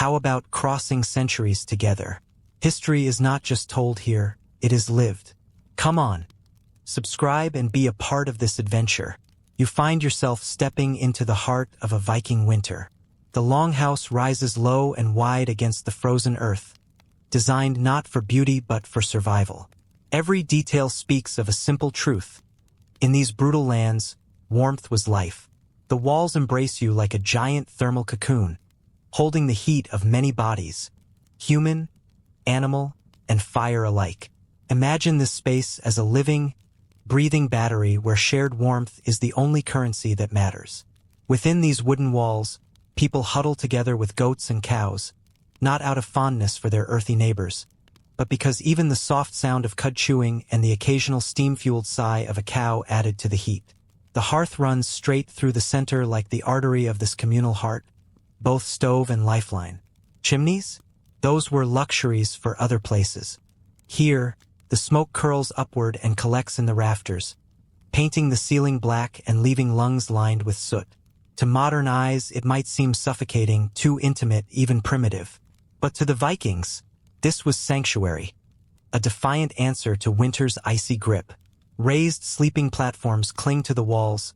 How about crossing centuries together? History is not just told here, it is lived. Come on, subscribe and be a part of this adventure. You find yourself stepping into the heart of a Viking winter. The longhouse rises low and wide against the frozen earth, designed not for beauty but for survival. Every detail speaks of a simple truth. In these brutal lands, warmth was life. The walls embrace you like a giant thermal cocoon, holding the heat of many bodies, human, animal, and fire alike. Imagine this space as a living, breathing battery where shared warmth is the only currency that matters. Within these wooden walls, people huddle together with goats and cows, not out of fondness for their earthy neighbors, but because even the soft sound of cud chewing and the occasional steam-fueled sigh of a cow added to the heat. The hearth runs straight through the center like the artery of this communal heart, both stove and lifeline. Chimneys? Those were luxuries for other places. Here, the smoke curls upward and collects in the rafters, painting the ceiling black and leaving lungs lined with soot. To modern eyes, it might seem suffocating, too intimate, even primitive. But to the Vikings, this was sanctuary, a defiant answer to winter's icy grip. Raised sleeping platforms cling to the walls,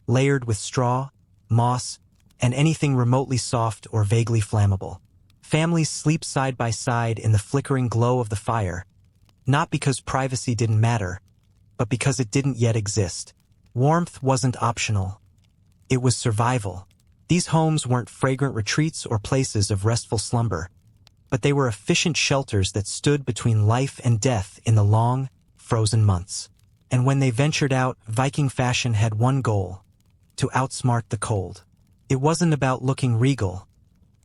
layered with straw, moss, and anything remotely soft or vaguely flammable. Families sleep side by side in the flickering glow of the fire, not because privacy didn't matter, but because it didn't yet exist. Warmth wasn't optional. It was survival. These homes weren't fragrant retreats or places of restful slumber, but they were efficient shelters that stood between life and death in the long, frozen months. And when they ventured out, Viking fashion had one goal: to outsmart the cold. It wasn't about looking regal.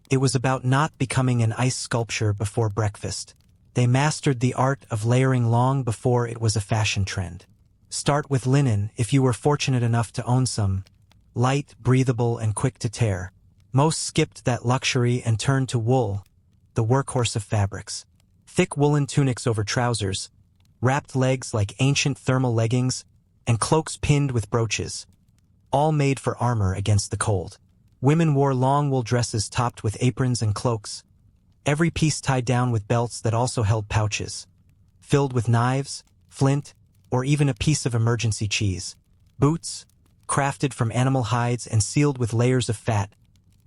It was about not becoming an ice sculpture before breakfast. They mastered the art of layering long before it was a fashion trend. Start with linen if you were fortunate enough to own some. Light, breathable, and quick to tear. Most skipped that luxury and turned to wool, the workhorse of fabrics. Thick woolen tunics over trousers, wrapped legs like ancient thermal leggings, and cloaks pinned with brooches, all made for armor against the cold. Women wore long wool dresses topped with aprons and cloaks, every piece tied down with belts that also held pouches, filled with knives, flint, or even a piece of emergency cheese. Boots, crafted from animal hides and sealed with layers of fat,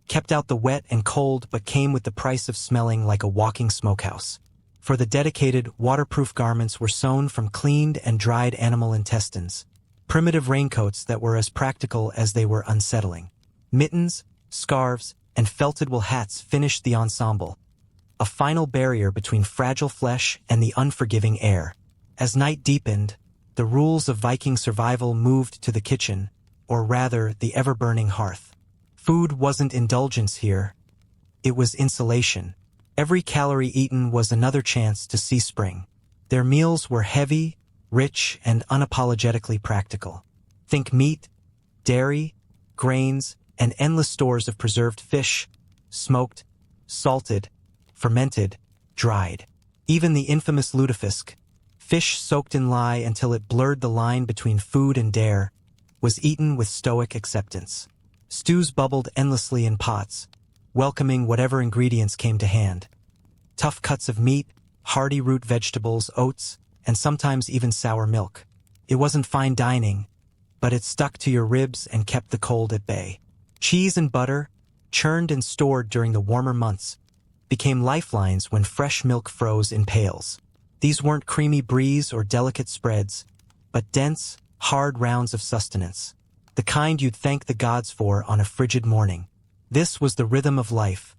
kept out the wet and cold but came with the price of smelling like a walking smokehouse. For the dedicated, waterproof garments were sewn from cleaned and dried animal intestines. Primitive raincoats that were as practical as they were unsettling. Mittens, scarves, and felted wool hats finished the ensemble, a final barrier between fragile flesh and the unforgiving air. As night deepened, the rules of Viking survival moved to the kitchen, or rather the ever-burning hearth. Food wasn't indulgence here. It was insulation. Every calorie eaten was another chance to see spring. Their meals were heavy, rich, and unapologetically practical. Think meat, dairy, grains, and endless stores of preserved fish, smoked, salted, fermented, dried. Even the infamous lutefisk, fish soaked in lye until it blurred the line between food and dare, was eaten with stoic acceptance. Stews bubbled endlessly in pots, welcoming whatever ingredients came to hand. Tough cuts of meat, hearty root vegetables, oats, and sometimes even sour milk. It wasn't fine dining, but it stuck to your ribs and kept the cold at bay. Cheese and butter, churned and stored during the warmer months, became lifelines when fresh milk froze in pails. These weren't creamy bries or delicate spreads, but dense, hard rounds of sustenance, the kind you'd thank the gods for on a frigid morning. This was the rhythm of life.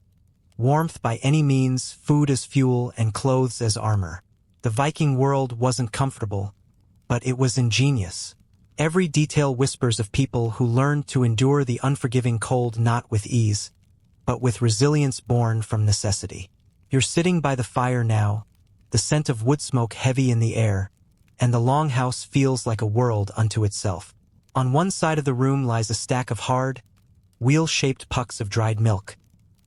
Warmth by any means, food as fuel, and clothes as armor. The Viking world wasn't comfortable, but it was ingenious. Every detail whispers of people who learned to endure the unforgiving cold not with ease, but with resilience born from necessity. You're sitting by the fire now, the scent of wood smoke heavy in the air, and the longhouse feels like a world unto itself. On one side of the room lies a stack of hard, wheel-shaped pucks of dried milk,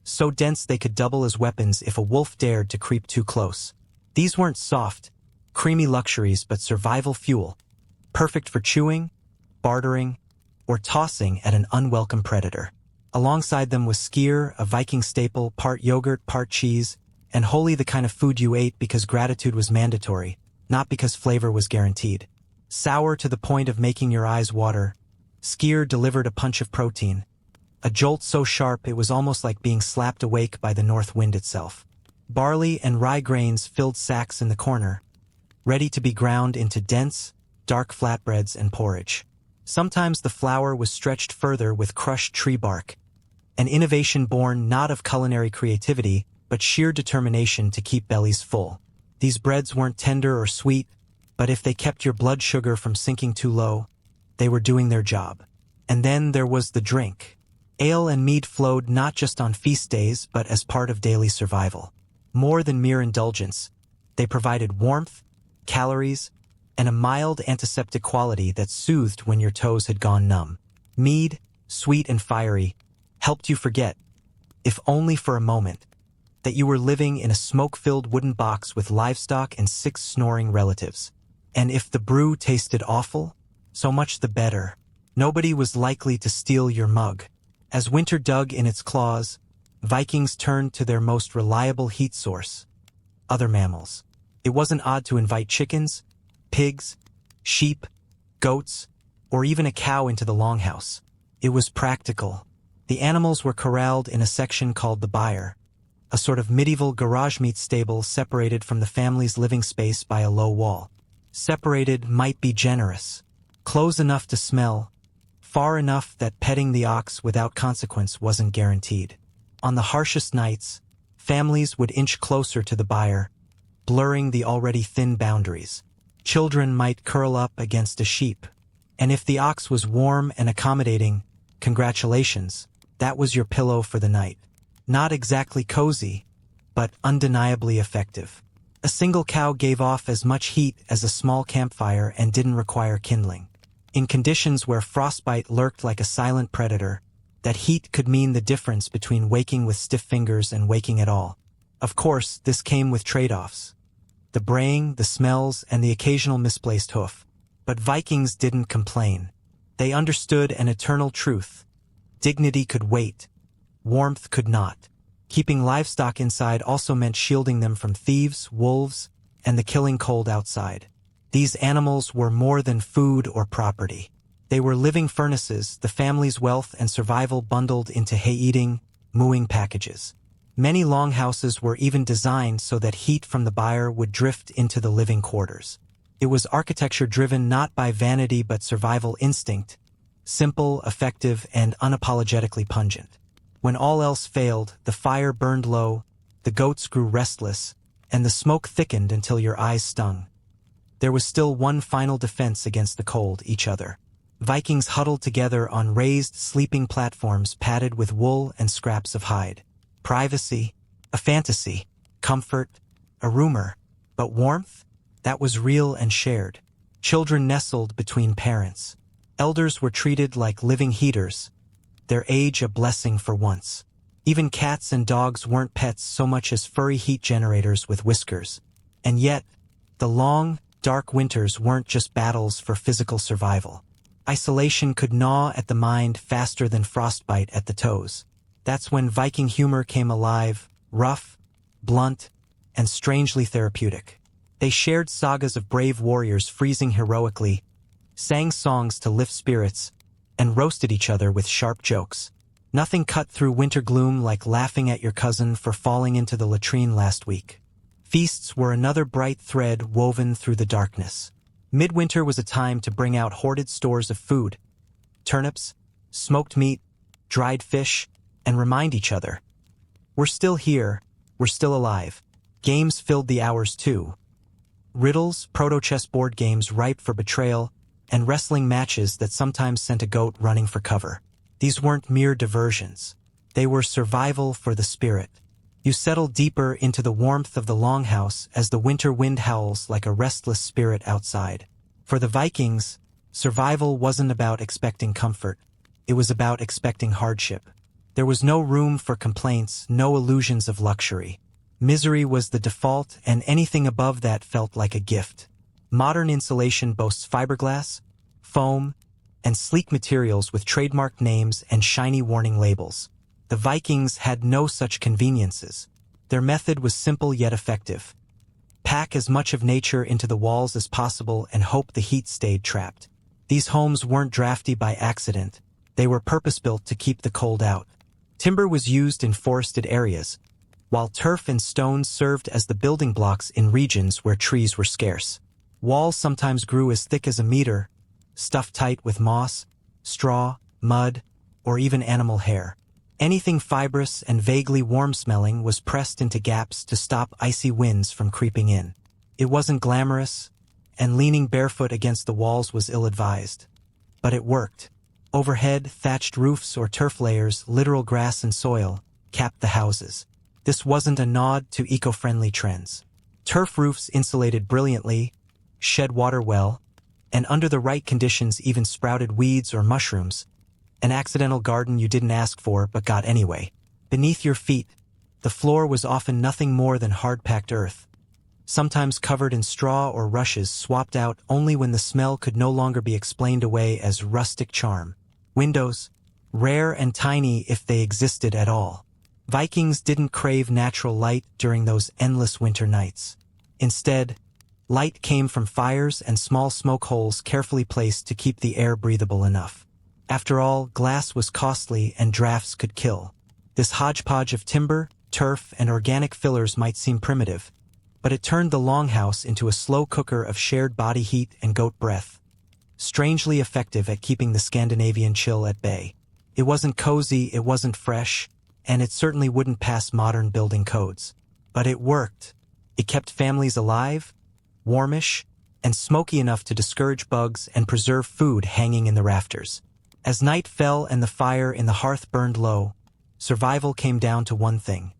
so dense they could double as weapons if a wolf dared to creep too close. These weren't soft, creamy luxuries but survival fuel, perfect for chewing, bartering, or tossing at an unwelcome predator. Alongside them was skyr, a Viking staple, part yogurt, part cheese, and wholly the kind of food you ate because gratitude was mandatory, not because flavor was guaranteed. Sour to the point of making your eyes water, skyr delivered a punch of protein, a jolt so sharp it was almost like being slapped awake by the north wind itself. Barley and rye grains filled sacks in the corner, ready to be ground into dense, dark flatbreads and porridge. Sometimes the flour was stretched further with crushed tree bark, an innovation born not of culinary creativity, but sheer determination to keep bellies full. These breads weren't tender or sweet, but if they kept your blood sugar from sinking too low, they were doing their job. And then there was the drink. Ale and mead flowed not just on feast days, but as part of daily survival. More than mere indulgence, they provided warmth, calories, and a mild antiseptic quality that soothed when your toes had gone numb. Mead, sweet and fiery, helped you forget, if only for a moment, that you were living in a smoke-filled wooden box with livestock and 6 snoring relatives. And if the brew tasted awful, so much the better. Nobody was likely to steal your mug. As winter dug in its claws, Vikings turned to their most reliable heat source, other mammals. It wasn't odd to invite chickens, pigs, sheep, goats, or even a cow into the longhouse. It was practical. The animals were corralled in a section called the byre, a sort of medieval garage meat stable separated from the family's living space by a low wall. Separated might be generous. Close enough to smell, far enough that petting the ox without consequence wasn't guaranteed. On the harshest nights, families would inch closer to the byre, blurring the already thin boundaries. Children might curl up against a sheep, and if the ox was warm and accommodating, congratulations, that was your pillow for the night. Not exactly cozy, but undeniably effective. A single cow gave off as much heat as a small campfire and didn't require kindling. In conditions where frostbite lurked like a silent predator, that heat could mean the difference between waking with stiff fingers and waking at all. Of course, this came with trade-offs. The braying, the smells, and the occasional misplaced hoof. But Vikings didn't complain. They understood an eternal truth. Dignity could wait. Warmth could not. Keeping livestock inside also meant shielding them from thieves, wolves, and the killing cold outside. These animals were more than food or property. They were living furnaces, the family's wealth and survival bundled into hay-eating, mooing packages. Many longhouses were even designed so that heat from the byre would drift into the living quarters. It was architecture driven not by vanity but survival instinct, simple, effective, and unapologetically pungent. When all else failed, the fire burned low, the goats grew restless, and the smoke thickened until your eyes stung. There was still one final defense against the cold: each other. Vikings huddled together on raised sleeping platforms padded with wool and scraps of hide. Privacy, a fantasy. Comfort, a rumor. But warmth? That was real and shared. Children nestled between parents. Elders were treated like living heaters, their age a blessing for once. Even cats and dogs weren't pets so much as furry heat generators with whiskers. And yet, the long, dark winters weren't just battles for physical survival. Isolation could gnaw at the mind faster than frostbite at the toes. That's when Viking humor came alive, rough, blunt, and strangely therapeutic. They shared sagas of brave warriors freezing heroically, sang songs to lift spirits, and roasted each other with sharp jokes. Nothing cut through winter gloom like laughing at your cousin for falling into the latrine last week. Feasts were another bright thread woven through the darkness. Midwinter was a time to bring out hoarded stores of food, turnips, smoked meat, dried fish, and remind each other, we're still here, we're still alive. Games filled the hours too. Riddles, proto-chessboard games ripe for betrayal, and wrestling matches that sometimes sent a goat running for cover. These weren't mere diversions. They were survival for the spirit. You settle deeper into the warmth of the longhouse as the winter wind howls like a restless spirit outside. For the Vikings, survival wasn't about expecting comfort. It was about expecting hardship. There was no room for complaints, no illusions of luxury. Misery was the default, and anything above that felt like a gift. Modern insulation boasts fiberglass, foam, and sleek materials with trademark names and shiny warning labels. The Vikings had no such conveniences. Their method was simple yet effective. Pack as much of nature into the walls as possible and hope the heat stayed trapped. These homes weren't drafty by accident. They were purpose-built to keep the cold out. Timber was used in forested areas, while turf and stones served as the building blocks in regions where trees were scarce. Walls sometimes grew as thick as a meter, stuffed tight with moss, straw, mud, or even animal hair. Anything fibrous and vaguely warm-smelling was pressed into gaps to stop icy winds from creeping in. It wasn't glamorous, and leaning barefoot against the walls was ill-advised. But it worked. Overhead, thatched roofs or turf layers, literal grass and soil, capped the houses. This wasn't a nod to eco-friendly trends. Turf roofs insulated brilliantly, shed water well, and under the right conditions even sprouted weeds or mushrooms, an accidental garden you didn't ask for but got anyway. Beneath your feet, the floor was often nothing more than hard-packed earth, sometimes covered in straw or rushes swapped out only when the smell could no longer be explained away as rustic charm. Windows, rare and tiny if they existed at all. Vikings didn't crave natural light during those endless winter nights. Instead, light came from fires and small smoke holes carefully placed to keep the air breathable enough. After all, glass was costly and drafts could kill. This hodgepodge of timber, turf, and organic fillers might seem primitive, but it turned the longhouse into a slow cooker of shared body heat and goat breath, strangely effective at keeping the Scandinavian chill at bay. It wasn't cozy, it wasn't fresh, and it certainly wouldn't pass modern building codes. But it worked. It kept families alive, warmish, and smoky enough to discourage bugs and preserve food hanging in the rafters. As night fell and the fire in the hearth burned low, survival came down to one thing: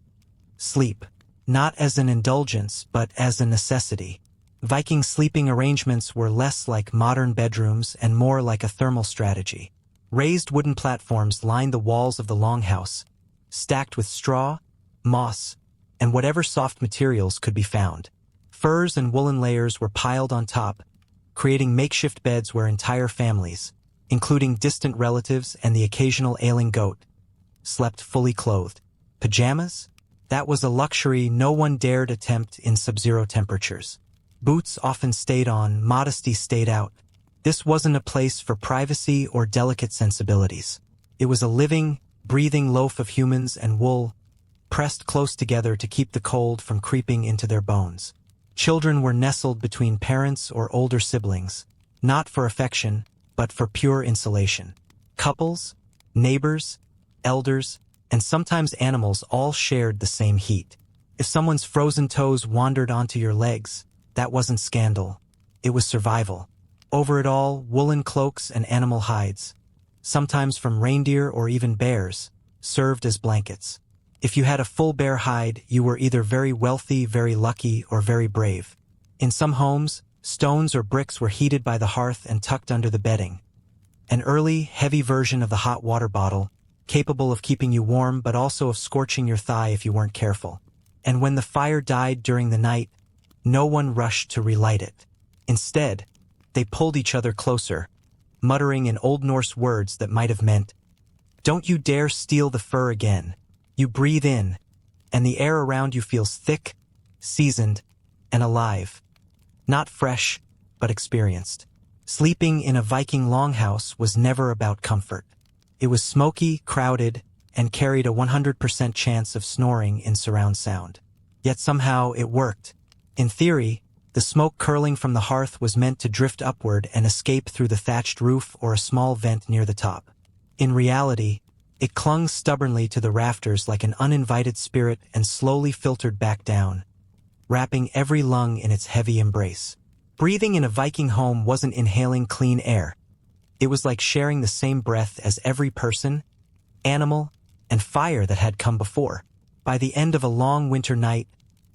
sleep. Not as an indulgence, but as a necessity. Viking sleeping arrangements were less like modern bedrooms and more like a thermal strategy. Raised wooden platforms lined the walls of the longhouse, stacked with straw, moss, and whatever soft materials could be found. Furs and woolen layers were piled on top, creating makeshift beds where entire families, including distant relatives and the occasional ailing goat, slept fully clothed. Pajamas? That was a luxury no one dared attempt in sub-zero temperatures. Boots often stayed on, modesty stayed out. This wasn't a place for privacy or delicate sensibilities. It was a living, breathing loaf of humans and wool, pressed close together to keep the cold from creeping into their bones. Children were nestled between parents or older siblings, not for affection, but for pure insulation. Couples, neighbors, elders, and sometimes animals all shared the same heat. If someone's frozen toes wandered onto your legs, that wasn't scandal. It was survival. Over it all, woolen cloaks and animal hides, sometimes from reindeer or even bears, served as blankets. If you had a full bear hide, you were either very wealthy, very lucky, or very brave. In some homes, stones or bricks were heated by the hearth and tucked under the bedding. An early, heavy version of the hot water bottle, capable of keeping you warm but also of scorching your thigh if you weren't careful. And when the fire died during the night, no one rushed to relight it. Instead, they pulled each other closer, muttering in Old Norse words that might have meant, "Don't you dare steal the fur again." You breathe in, and the air around you feels thick, seasoned, and alive. Not fresh, but experienced. Sleeping in a Viking longhouse was never about comfort. It was smoky, crowded, and carried a 100% chance of snoring in surround sound. Yet somehow it worked. In theory, the smoke curling from the hearth was meant to drift upward and escape through the thatched roof or a small vent near the top. In reality, it clung stubbornly to the rafters like an uninvited spirit and slowly filtered back down, wrapping every lung in its heavy embrace. Breathing in a Viking home wasn't inhaling clean air. It was like sharing the same breath as every person, animal, and fire that had come before. By the end of a long winter night,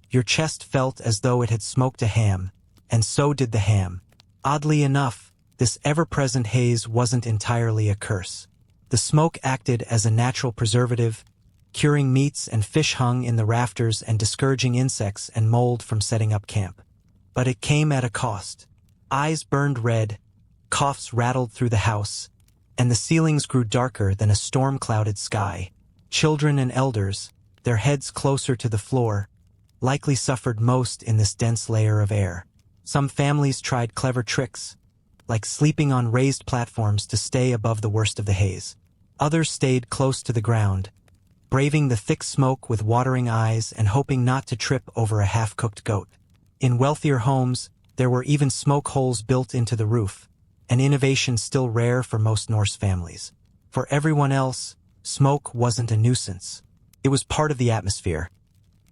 your chest felt as though it had smoked a ham, and so did the ham. Oddly enough, this ever-present haze wasn't entirely a curse. The smoke acted as a natural preservative, curing meats and fish hung in the rafters and discouraging insects and mold from setting up camp. But it came at a cost. Eyes burned red, coughs rattled through the house, and the ceilings grew darker than a storm-clouded sky. Children and elders, their heads closer to the floor, likely suffered most in this dense layer of air. Some families tried clever tricks, like sleeping on raised platforms to stay above the worst of the haze. Others stayed close to the ground, braving the thick smoke with watering eyes and hoping not to trip over a half-cooked goat. In wealthier homes, there were even smoke holes built into the roof, an innovation still rare for most Norse families. For everyone else, smoke wasn't a nuisance. It was part of the atmosphere,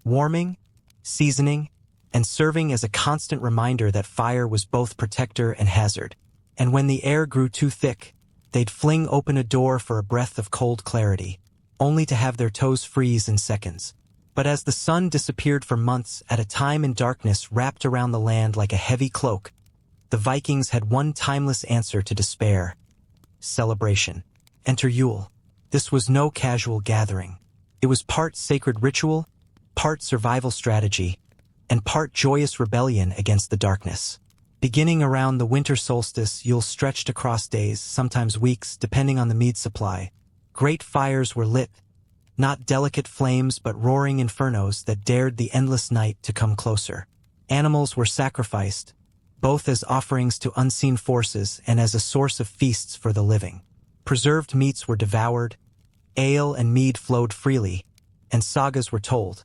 warming, seasoning, and serving as a constant reminder that fire was both protector and hazard. And when the air grew too thick, they'd fling open a door for a breath of cold clarity, only to have their toes freeze in seconds. But as the sun disappeared for months at a time and darkness wrapped around the land like a heavy cloak, the Vikings had one timeless answer to despair: celebration. Enter Yule. This was no casual gathering. It was part sacred ritual, part survival strategy, and part joyous rebellion against the darkness. Beginning around the winter solstice, Yule stretched across days, sometimes weeks, depending on the mead supply. Great fires were lit, not delicate flames but roaring infernos that dared the endless night to come closer. Animals were sacrificed, both as offerings to unseen forces and as a source of feasts for the living. Preserved meats were devoured, ale and mead flowed freely, and sagas were told.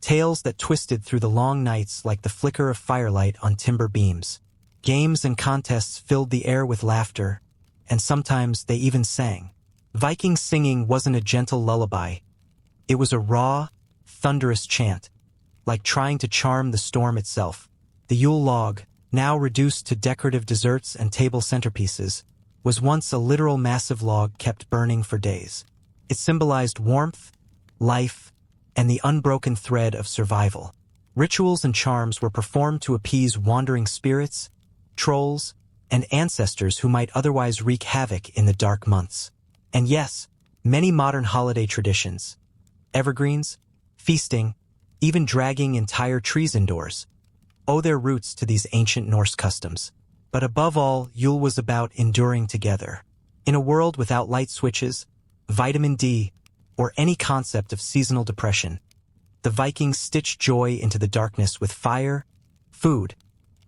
Tales that twisted through the long nights like the flicker of firelight on timber beams. Games and contests filled the air with laughter, and sometimes they even sang. Viking singing wasn't a gentle lullaby. It was a raw, thunderous chant, like trying to charm the storm itself. The Yule log, now reduced to decorative desserts and table centerpieces, was once a literal massive log kept burning for days. It symbolized warmth, life, and the unbroken thread of survival. Rituals and charms were performed to appease wandering spirits, trolls, and ancestors who might otherwise wreak havoc in the dark months. And yes, many modern holiday traditions, evergreens, feasting, even dragging entire trees indoors, owe their roots to these ancient Norse customs. But above all, Yule was about enduring together. In a world without light switches, vitamin D, or any concept of seasonal depression, the Vikings stitched joy into the darkness with fire, food,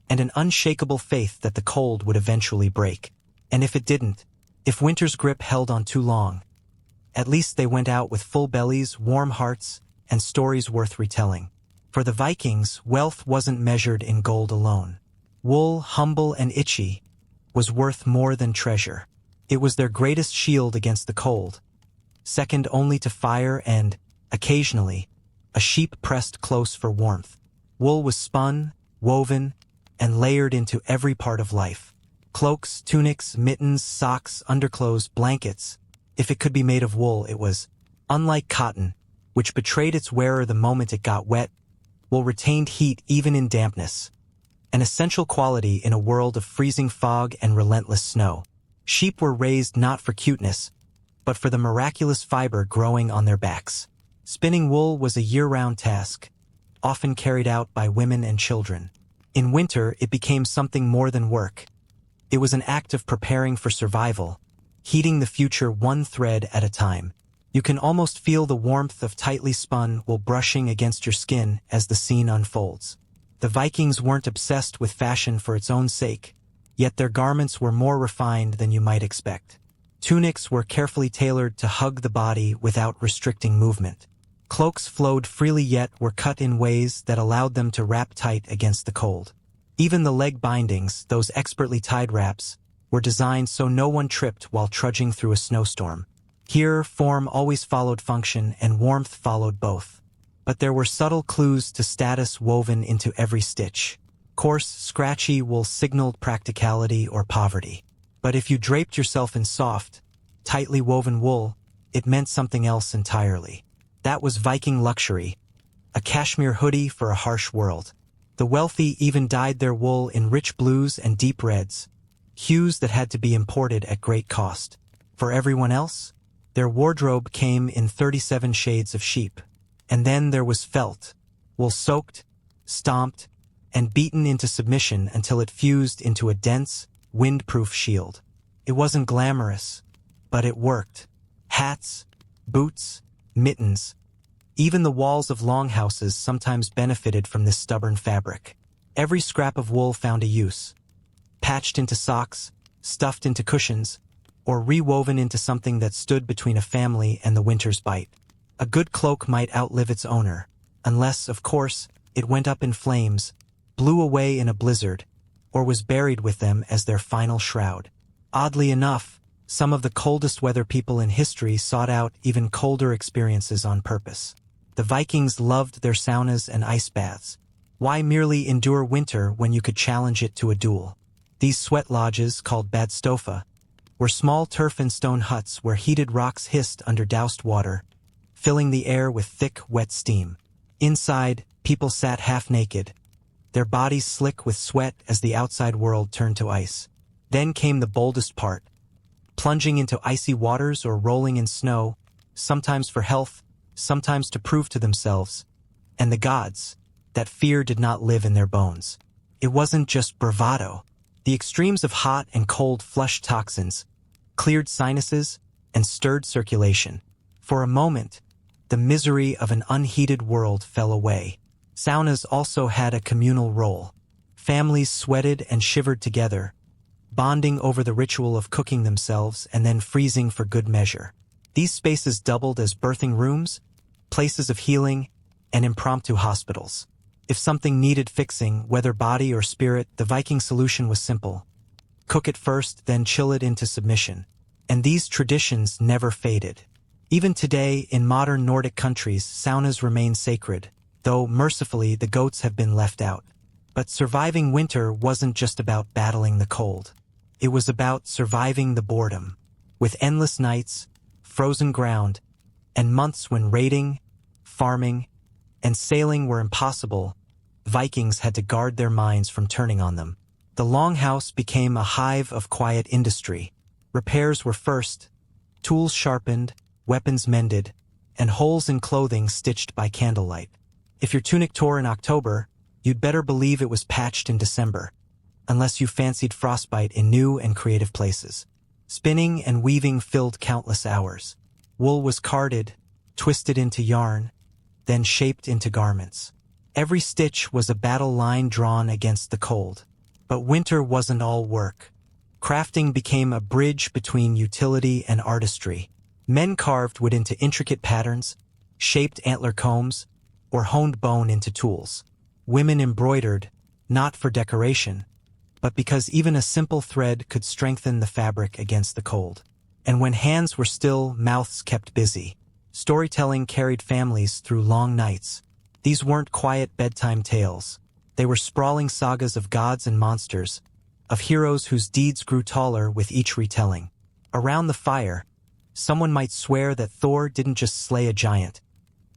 and an unshakable faith that the cold would eventually break. And if it didn't, if winter's grip held on too long, at least they went out with full bellies, warm hearts, and stories worth retelling. For the Vikings, wealth wasn't measured in gold alone. Wool, humble and itchy, was worth more than treasure. It was their greatest shield against the cold, second only to fire and, occasionally, a sheep pressed close for warmth. Wool was spun, woven, and layered into every part of life. Cloaks, tunics, mittens, socks, underclothes, blankets. If it could be made of wool, it was. Unlike cotton, which betrayed its wearer the moment it got wet, wool retained heat even in dampness, an essential quality in a world of freezing fog and relentless snow. Sheep were raised not for cuteness, but for the miraculous fiber growing on their backs. Spinning wool was a year-round task, often carried out by women and children. In winter, it became something more than work. It was an act of preparing for survival, heating the future one thread at a time. You can almost feel the warmth of tightly spun wool brushing against your skin as the scene unfolds. The Vikings weren't obsessed with fashion for its own sake, yet their garments were more refined than you might expect. Tunics were carefully tailored to hug the body without restricting movement. Cloaks flowed freely yet were cut in ways that allowed them to wrap tight against the cold. Even the leg bindings, those expertly tied wraps, were designed so no one tripped while trudging through a snowstorm. Here, form always followed function and warmth followed both. But there were subtle clues to status woven into every stitch. Coarse, scratchy wool signaled practicality or poverty. But if you draped yourself in soft, tightly woven wool, it meant something else entirely. That was Viking luxury, a cashmere hoodie for a harsh world. The wealthy even dyed their wool in rich blues and deep reds, hues that had to be imported at great cost. For everyone else, their wardrobe came in 37 shades of sheep. And then there was felt, wool soaked, stomped, and beaten into submission until it fused into a dense, wind-proof shield. It wasn't glamorous, But it worked. Hats, boots, mittens. Even the walls of longhouses sometimes benefited from this stubborn fabric. Every scrap of wool found a use. Patched into socks, stuffed into cushions, or rewoven into something that stood between a family and the winter's bite. A good cloak might outlive its owner, unless, of course, it went up in flames, blew away in a blizzard, or was buried with them as their final shroud. Oddly enough, some of the coldest weather people in history sought out even colder experiences on purpose. The Vikings loved their saunas and ice baths. Why merely endure winter when you could challenge it to a duel? These sweat lodges, called badstofa, were small turf and stone huts where heated rocks hissed under doused water, filling the air with thick, wet steam. Inside, people sat half-naked, their bodies slick with sweat as the outside world turned to ice. Then came the boldest part, plunging into icy waters or rolling in snow, sometimes for health, sometimes to prove to themselves, and the gods, that fear did not live in their bones. It wasn't just bravado. The extremes of hot and cold flushed toxins, cleared sinuses, and stirred circulation. For a moment, the misery of an unheated world fell away. Saunas also had a communal role. Families sweated and shivered together, bonding over the ritual of cooking themselves and then freezing for good measure. These spaces doubled as birthing rooms, places of healing, and impromptu hospitals. If something needed fixing, whether body or spirit, the Viking solution was simple. Cook it first, then chill it into submission. And these traditions never faded. Even today, in modern Nordic countries, saunas remain sacred, though mercifully the goats have been left out. But surviving winter wasn't just about battling the cold. It was about surviving the boredom. With endless nights, frozen ground, and months when raiding, farming, and sailing were impossible, Vikings had to guard their minds from turning on them. The longhouse became a hive of quiet industry. Repairs were first, tools sharpened, weapons mended, and holes in clothing stitched by candlelight. If your tunic tore in October, you'd better believe it was patched in December, unless you fancied frostbite in new and creative places. Spinning and weaving filled countless hours. Wool was carded, twisted into yarn, then shaped into garments. Every stitch was a battle line drawn against the cold. But winter wasn't all work. Crafting became a bridge between utility and artistry. Men carved wood into intricate patterns, shaped antler combs, or honed bone into tools. Women embroidered, not for decoration, but because even a simple thread could strengthen the fabric against the cold. And when hands were still, mouths kept busy. Storytelling carried families through long nights. These weren't quiet bedtime tales. They were sprawling sagas of gods and monsters, of heroes whose deeds grew taller with each retelling. Around the fire, someone might swear that Thor didn't just slay a giant.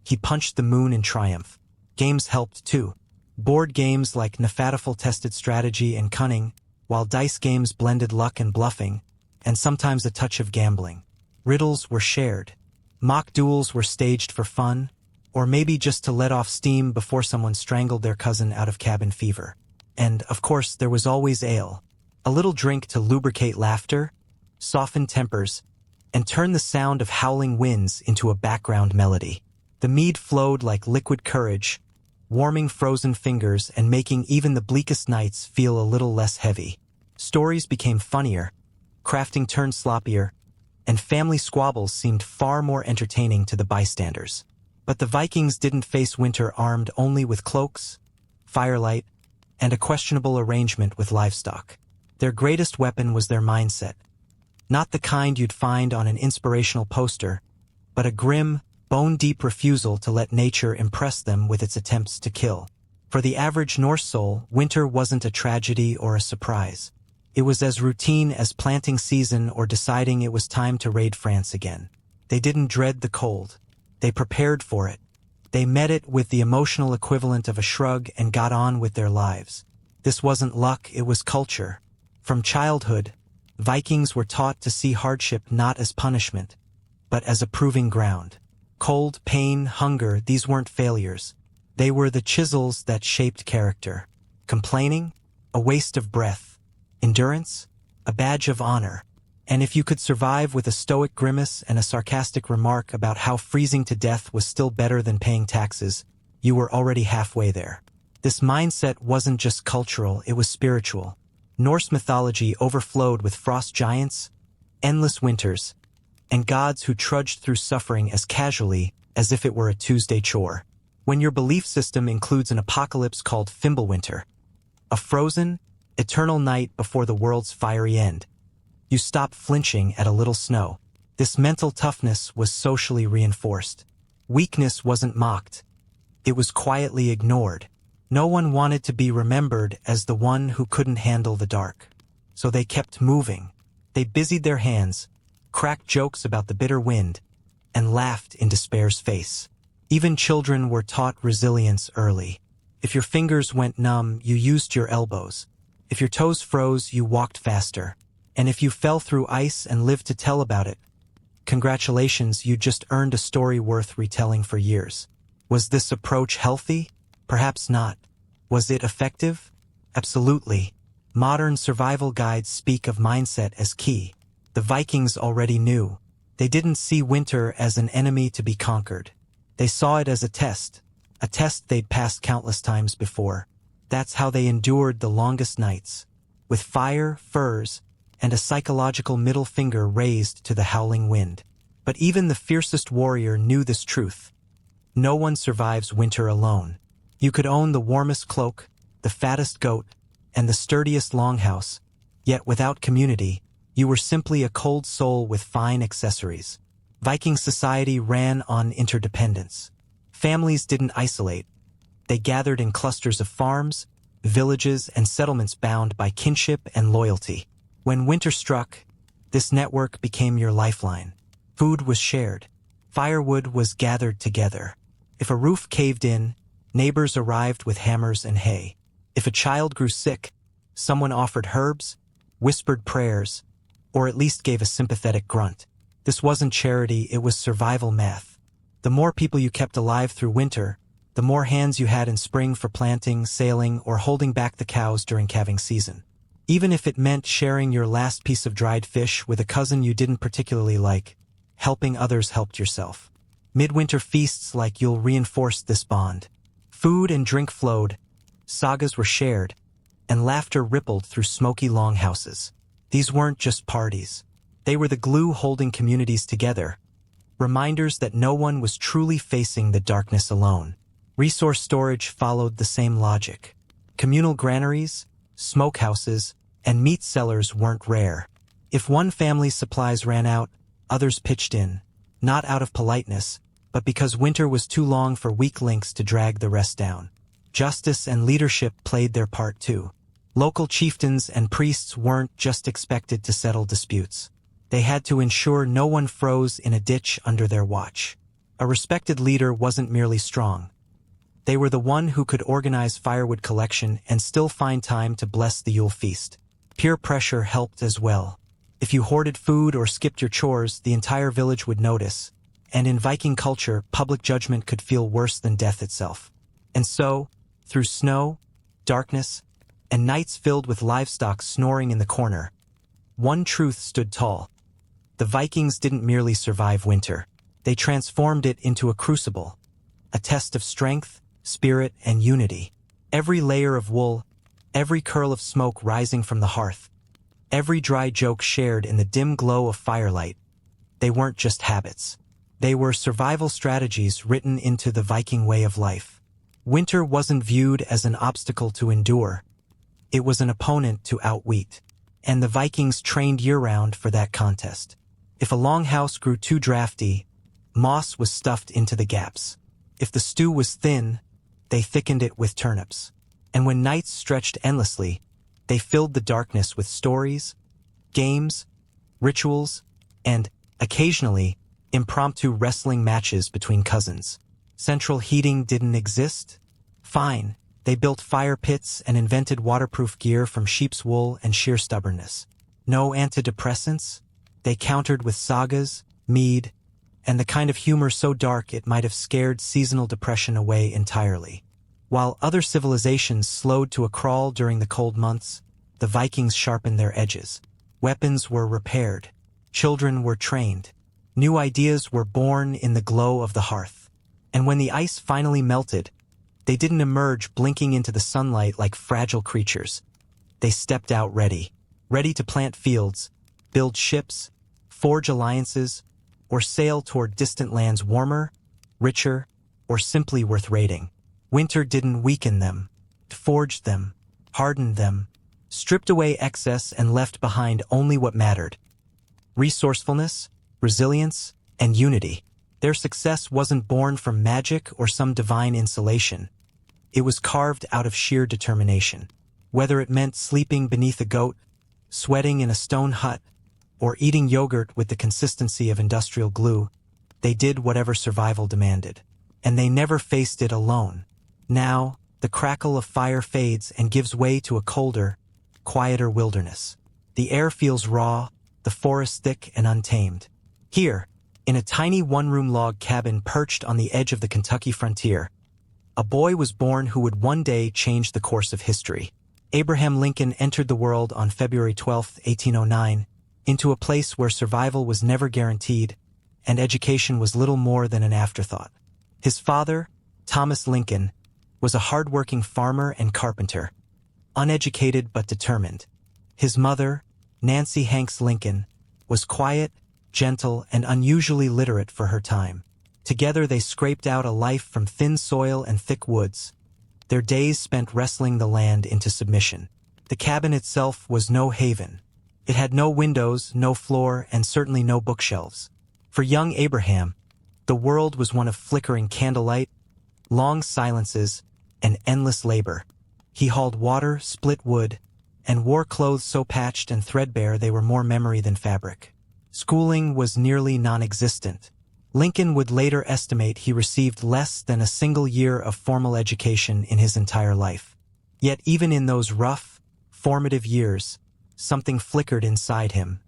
He punched the moon in triumph. Games helped too. Board games like Nefatiful tested strategy and cunning, while dice games blended luck and bluffing, and sometimes a touch of gambling. Riddles were shared. Mock duels were staged for fun, or maybe just to let off steam before someone strangled their cousin out of cabin fever. And, of course, there was always ale. A little drink to lubricate laughter, soften tempers, and turn the sound of howling winds into a background melody. The mead flowed like liquid courage, warming frozen fingers and making even the bleakest nights feel a little less heavy. Stories became funnier, crafting turned sloppier, and family squabbles seemed far more entertaining to the bystanders. But the Vikings didn't face winter armed only with cloaks, firelight, and a questionable arrangement with livestock. Their greatest weapon was their mindset. Not the kind you'd find on an inspirational poster, but a grim, bone-deep refusal to let nature impress them with its attempts to kill. For the average Norse soul, winter wasn't a tragedy or a surprise. It was as routine as planting season or deciding it was time to raid France again. They didn't dread the cold. They prepared for it. They met it with the emotional equivalent of a shrug and got on with their lives. This wasn't luck, it was culture. From childhood, Vikings were taught to see hardship not as punishment, but as a proving ground. Cold, pain, hunger, these weren't failures. They were the chisels that shaped character. Complaining? A waste of breath. Endurance? A badge of honor. And if you could survive with a stoic grimace and a sarcastic remark about how freezing to death was still better than paying taxes, you were already halfway there. This mindset wasn't just cultural, it was spiritual. Norse mythology overflowed with frost giants, endless winters, and gods who trudged through suffering as casually as if it were a Tuesday chore. When your belief system includes an apocalypse called Fimbulwinter, a frozen, eternal night before the world's fiery end, you stop flinching at a little snow. This mental toughness was socially reinforced. Weakness wasn't mocked. It was quietly ignored. No one wanted to be remembered as the one who couldn't handle the dark. So they kept moving. They busied their hands, cracked jokes about the bitter wind, and laughed in despair's face. Even children were taught resilience early. If your fingers went numb, you used your elbows. If your toes froze, you walked faster. And if you fell through ice and lived to tell about it, congratulations, you just earned a story worth retelling for years. Was this approach healthy? Perhaps not. Was it effective? Absolutely. Modern survival guides speak of mindset as key. The Vikings already knew. They didn't see winter as an enemy to be conquered. They saw it as a test they'd passed countless times before. That's how they endured the longest nights, with fire, furs, and a psychological middle finger raised to the howling wind. But even the fiercest warrior knew this truth. No one survives winter alone. You could own the warmest cloak, the fattest goat, and the sturdiest longhouse, yet without community, you were simply a cold soul with fine accessories. Viking society ran on interdependence. Families didn't isolate. They gathered in clusters of farms, villages, and settlements bound by kinship and loyalty. When winter struck, this network became your lifeline. Food was shared. Firewood was gathered together. If a roof caved in, neighbors arrived with hammers and hay. If a child grew sick, someone offered herbs, whispered prayers, or at least gave a sympathetic grunt. This wasn't charity, it was survival math. The more people you kept alive through winter, the more hands you had in spring for planting, sailing, or holding back the cows during calving season. Even if it meant sharing your last piece of dried fish with a cousin you didn't particularly like, helping others helped yourself. Midwinter feasts like Yule reinforced this bond. Food and drink flowed, sagas were shared, and laughter rippled through smoky longhouses. These weren't just parties. They were the glue holding communities together, reminders that no one was truly facing the darkness alone. Resource storage followed the same logic. Communal granaries, smokehouses, and meat cellars weren't rare. If one family's supplies ran out, others pitched in, not out of politeness, but because winter was too long for weak links to drag the rest down. Justice and leadership played their part too. Local chieftains and priests weren't just expected to settle disputes. They had to ensure no one froze in a ditch under their watch. A respected leader wasn't merely strong. They were the one who could organize firewood collection and still find time to bless the Yule feast. Peer pressure helped as well. If you hoarded food or skipped your chores, the entire village would notice. And in Viking culture, public judgment could feel worse than death itself. And so, through snow, darkness, and nights filled with livestock snoring in the corner, one truth stood tall. The Vikings didn't merely survive winter. They transformed it into a crucible, a test of strength, spirit, and unity. Every layer of wool, every curl of smoke rising from the hearth, every dry joke shared in the dim glow of firelight, they weren't just habits. They were survival strategies written into the Viking way of life. Winter wasn't viewed as an obstacle to endure. It was an opponent to outwit. And the Vikings trained year-round for that contest. If a longhouse grew too drafty, moss was stuffed into the gaps. If the stew was thin, they thickened it with turnips. And when nights stretched endlessly, they filled the darkness with stories, games, rituals, and, occasionally, impromptu wrestling matches between cousins. Central heating didn't exist? Fine. They built fire pits and invented waterproof gear from sheep's wool and sheer stubbornness. No antidepressants? They countered with sagas, mead, and the kind of humor so dark it might have scared seasonal depression away entirely. While other civilizations slowed to a crawl during the cold months, the Vikings sharpened their edges. Weapons were repaired. Children were trained. New ideas were born in the glow of the hearth. And when the ice finally melted, they didn't emerge blinking into the sunlight like fragile creatures. They stepped out ready to plant fields, build ships, forge alliances, or sail toward distant lands warmer, richer, or simply worth raiding. Winter didn't weaken them, it forged them, hardened them, stripped away excess and left behind only what mattered: resourcefulness, resilience, and unity. Their success wasn't born from magic or some divine insulation. It was carved out of sheer determination. Whether it meant sleeping beneath a goat, sweating in a stone hut, or eating yogurt with the consistency of industrial glue, they did whatever survival demanded. And they never faced it alone. Now, the crackle of fire fades and gives way to a colder, quieter wilderness. The air feels raw, the forest thick and untamed. Here, in a tiny one-room log cabin perched on the edge of the Kentucky frontier, a boy was born who would one day change the course of history. Abraham Lincoln entered the world on February 12, 1809, into a place where survival was never guaranteed and education was little more than an afterthought. His father, Thomas Lincoln, was a hard-working farmer and carpenter, uneducated but determined. His mother, Nancy Hanks Lincoln, was quiet, gentle, and unusually literate for her time. Together they scraped out a life from thin soil and thick woods, their days spent wrestling the land into submission. The cabin itself was no haven. It had no windows, no floor, and certainly no bookshelves. For young Abraham, the world was one of flickering candlelight, long silences, and endless labor. He hauled water, split wood, and wore clothes so patched and threadbare they were more memory than fabric. Schooling was nearly non-existent. Lincoln would later estimate he received less than a single year of formal education in his entire life. Yet even in those rough, formative years, something flickered inside him,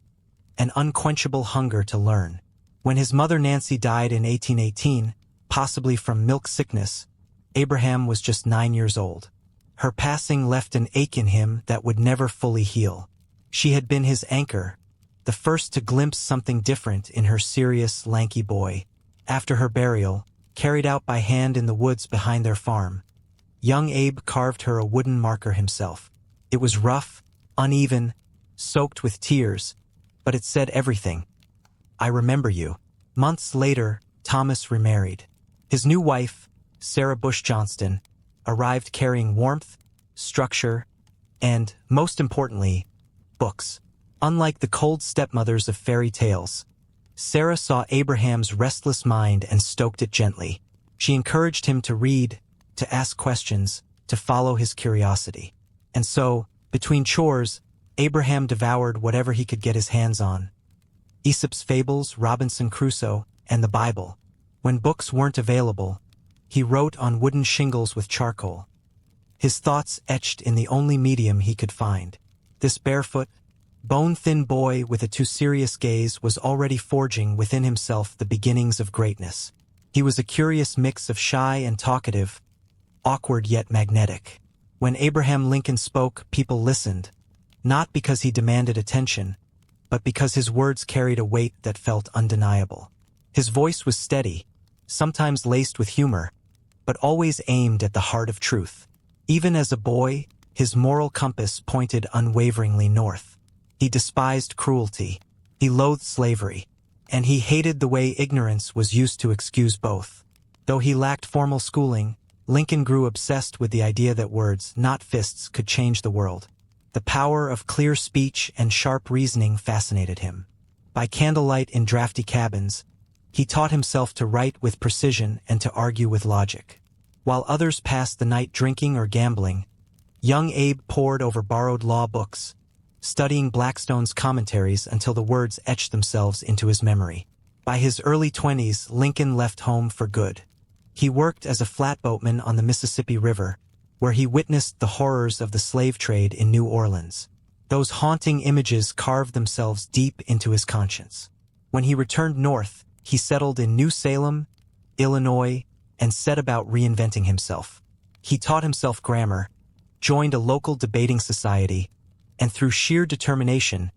an unquenchable hunger to learn. When his mother Nancy died in 1818, possibly from milk sickness, Abraham was just 9 years old. Her passing left an ache in him that would never fully heal. She had been his anchor, the first to glimpse something different in her serious, lanky boy. After her burial, carried out by hand in the woods behind their farm, young Abe carved her a wooden marker himself. It was rough, uneven, soaked with tears, but it said everything. "I remember you." Months later, Thomas remarried. His new wife, Sarah Bush Johnston, arrived carrying warmth, structure, and, most importantly, books. Unlike the cold stepmothers of fairy tales, Sarah saw Abraham's restless mind and stoked it gently. She encouraged him to read, to ask questions, to follow his curiosity. And so, between chores, Abraham devoured whatever he could get his hands on. Aesop's fables, Robinson Crusoe, and the Bible. When books weren't available, he wrote on wooden shingles with charcoal, his thoughts etched in the only medium he could find. This barefoot, bone-thin boy with a too serious gaze was already forging within himself the beginnings of greatness. He was a curious mix of shy and talkative, awkward yet magnetic. When Abraham Lincoln spoke, people listened, not because he demanded attention, but because his words carried a weight that felt undeniable. His voice was steady, sometimes laced with humor, but always aimed at the heart of truth. Even as a boy, his moral compass pointed unwaveringly north. He despised cruelty, he loathed slavery, and he hated the way ignorance was used to excuse both. Though he lacked formal schooling, Lincoln grew obsessed with the idea that words, not fists, could change the world. The power of clear speech and sharp reasoning fascinated him. By candlelight in drafty cabins, he taught himself to write with precision and to argue with logic. While others passed the night drinking or gambling, young Abe pored over borrowed law books, studying Blackstone's commentaries until the words etched themselves into his memory. By his early 20s, Lincoln left home for good. He worked as a flatboatman on the Mississippi River, where he witnessed the horrors of the slave trade in New Orleans. Those haunting images carved themselves deep into his conscience. When he returned north, he settled in New Salem, Illinois, and set about reinventing himself. He taught himself grammar, joined a local debating society, and through sheer determination,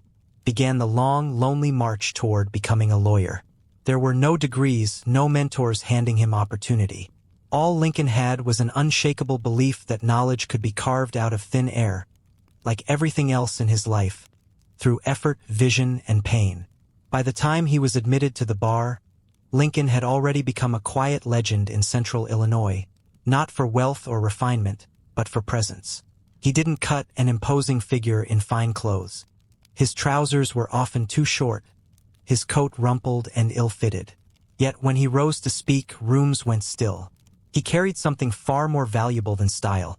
began the long, lonely march toward becoming a lawyer. There were no degrees, no mentors handing him opportunity. All Lincoln had was an unshakable belief that knowledge could be carved out of thin air, like everything else in his life, through effort, vision, and pain. By the time he was admitted to the bar, Lincoln had already become a quiet legend in central Illinois, not for wealth or refinement, but for presence. He didn't cut an imposing figure in fine clothes. His trousers were often too short, his coat rumpled and ill-fitted. Yet when he rose to speak, rooms went still. He carried something far more valuable than style: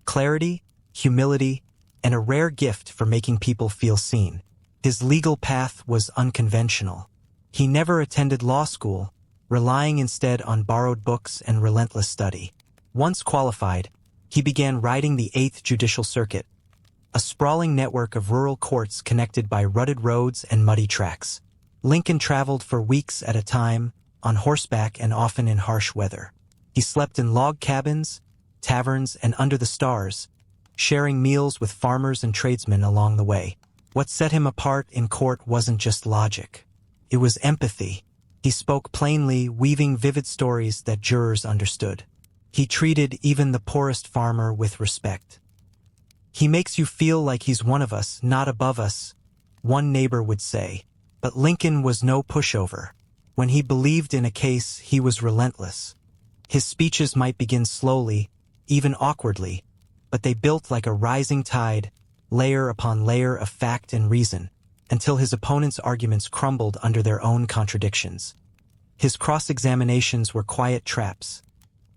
clarity, humility, and a rare gift for making people feel seen. His legal path was unconventional. He never attended law school, relying instead on borrowed books and relentless study. Once qualified, he began riding the 8th Judicial Circuit, a sprawling network of rural courts connected by rutted roads and muddy tracks. Lincoln traveled for weeks at a time, on horseback and often in harsh weather. He slept in log cabins, taverns, and under the stars, sharing meals with farmers and tradesmen along the way. What set him apart in court wasn't just logic. It was empathy. He spoke plainly, weaving vivid stories that jurors understood. He treated even the poorest farmer with respect. "He makes you feel like he's one of us, not above us," one neighbor would say. But Lincoln was no pushover. When he believed in a case, he was relentless. His speeches might begin slowly, even awkwardly, but they built like a rising tide, layer upon layer of fact and reason, until his opponents' arguments crumbled under their own contradictions. His cross-examinations were quiet traps,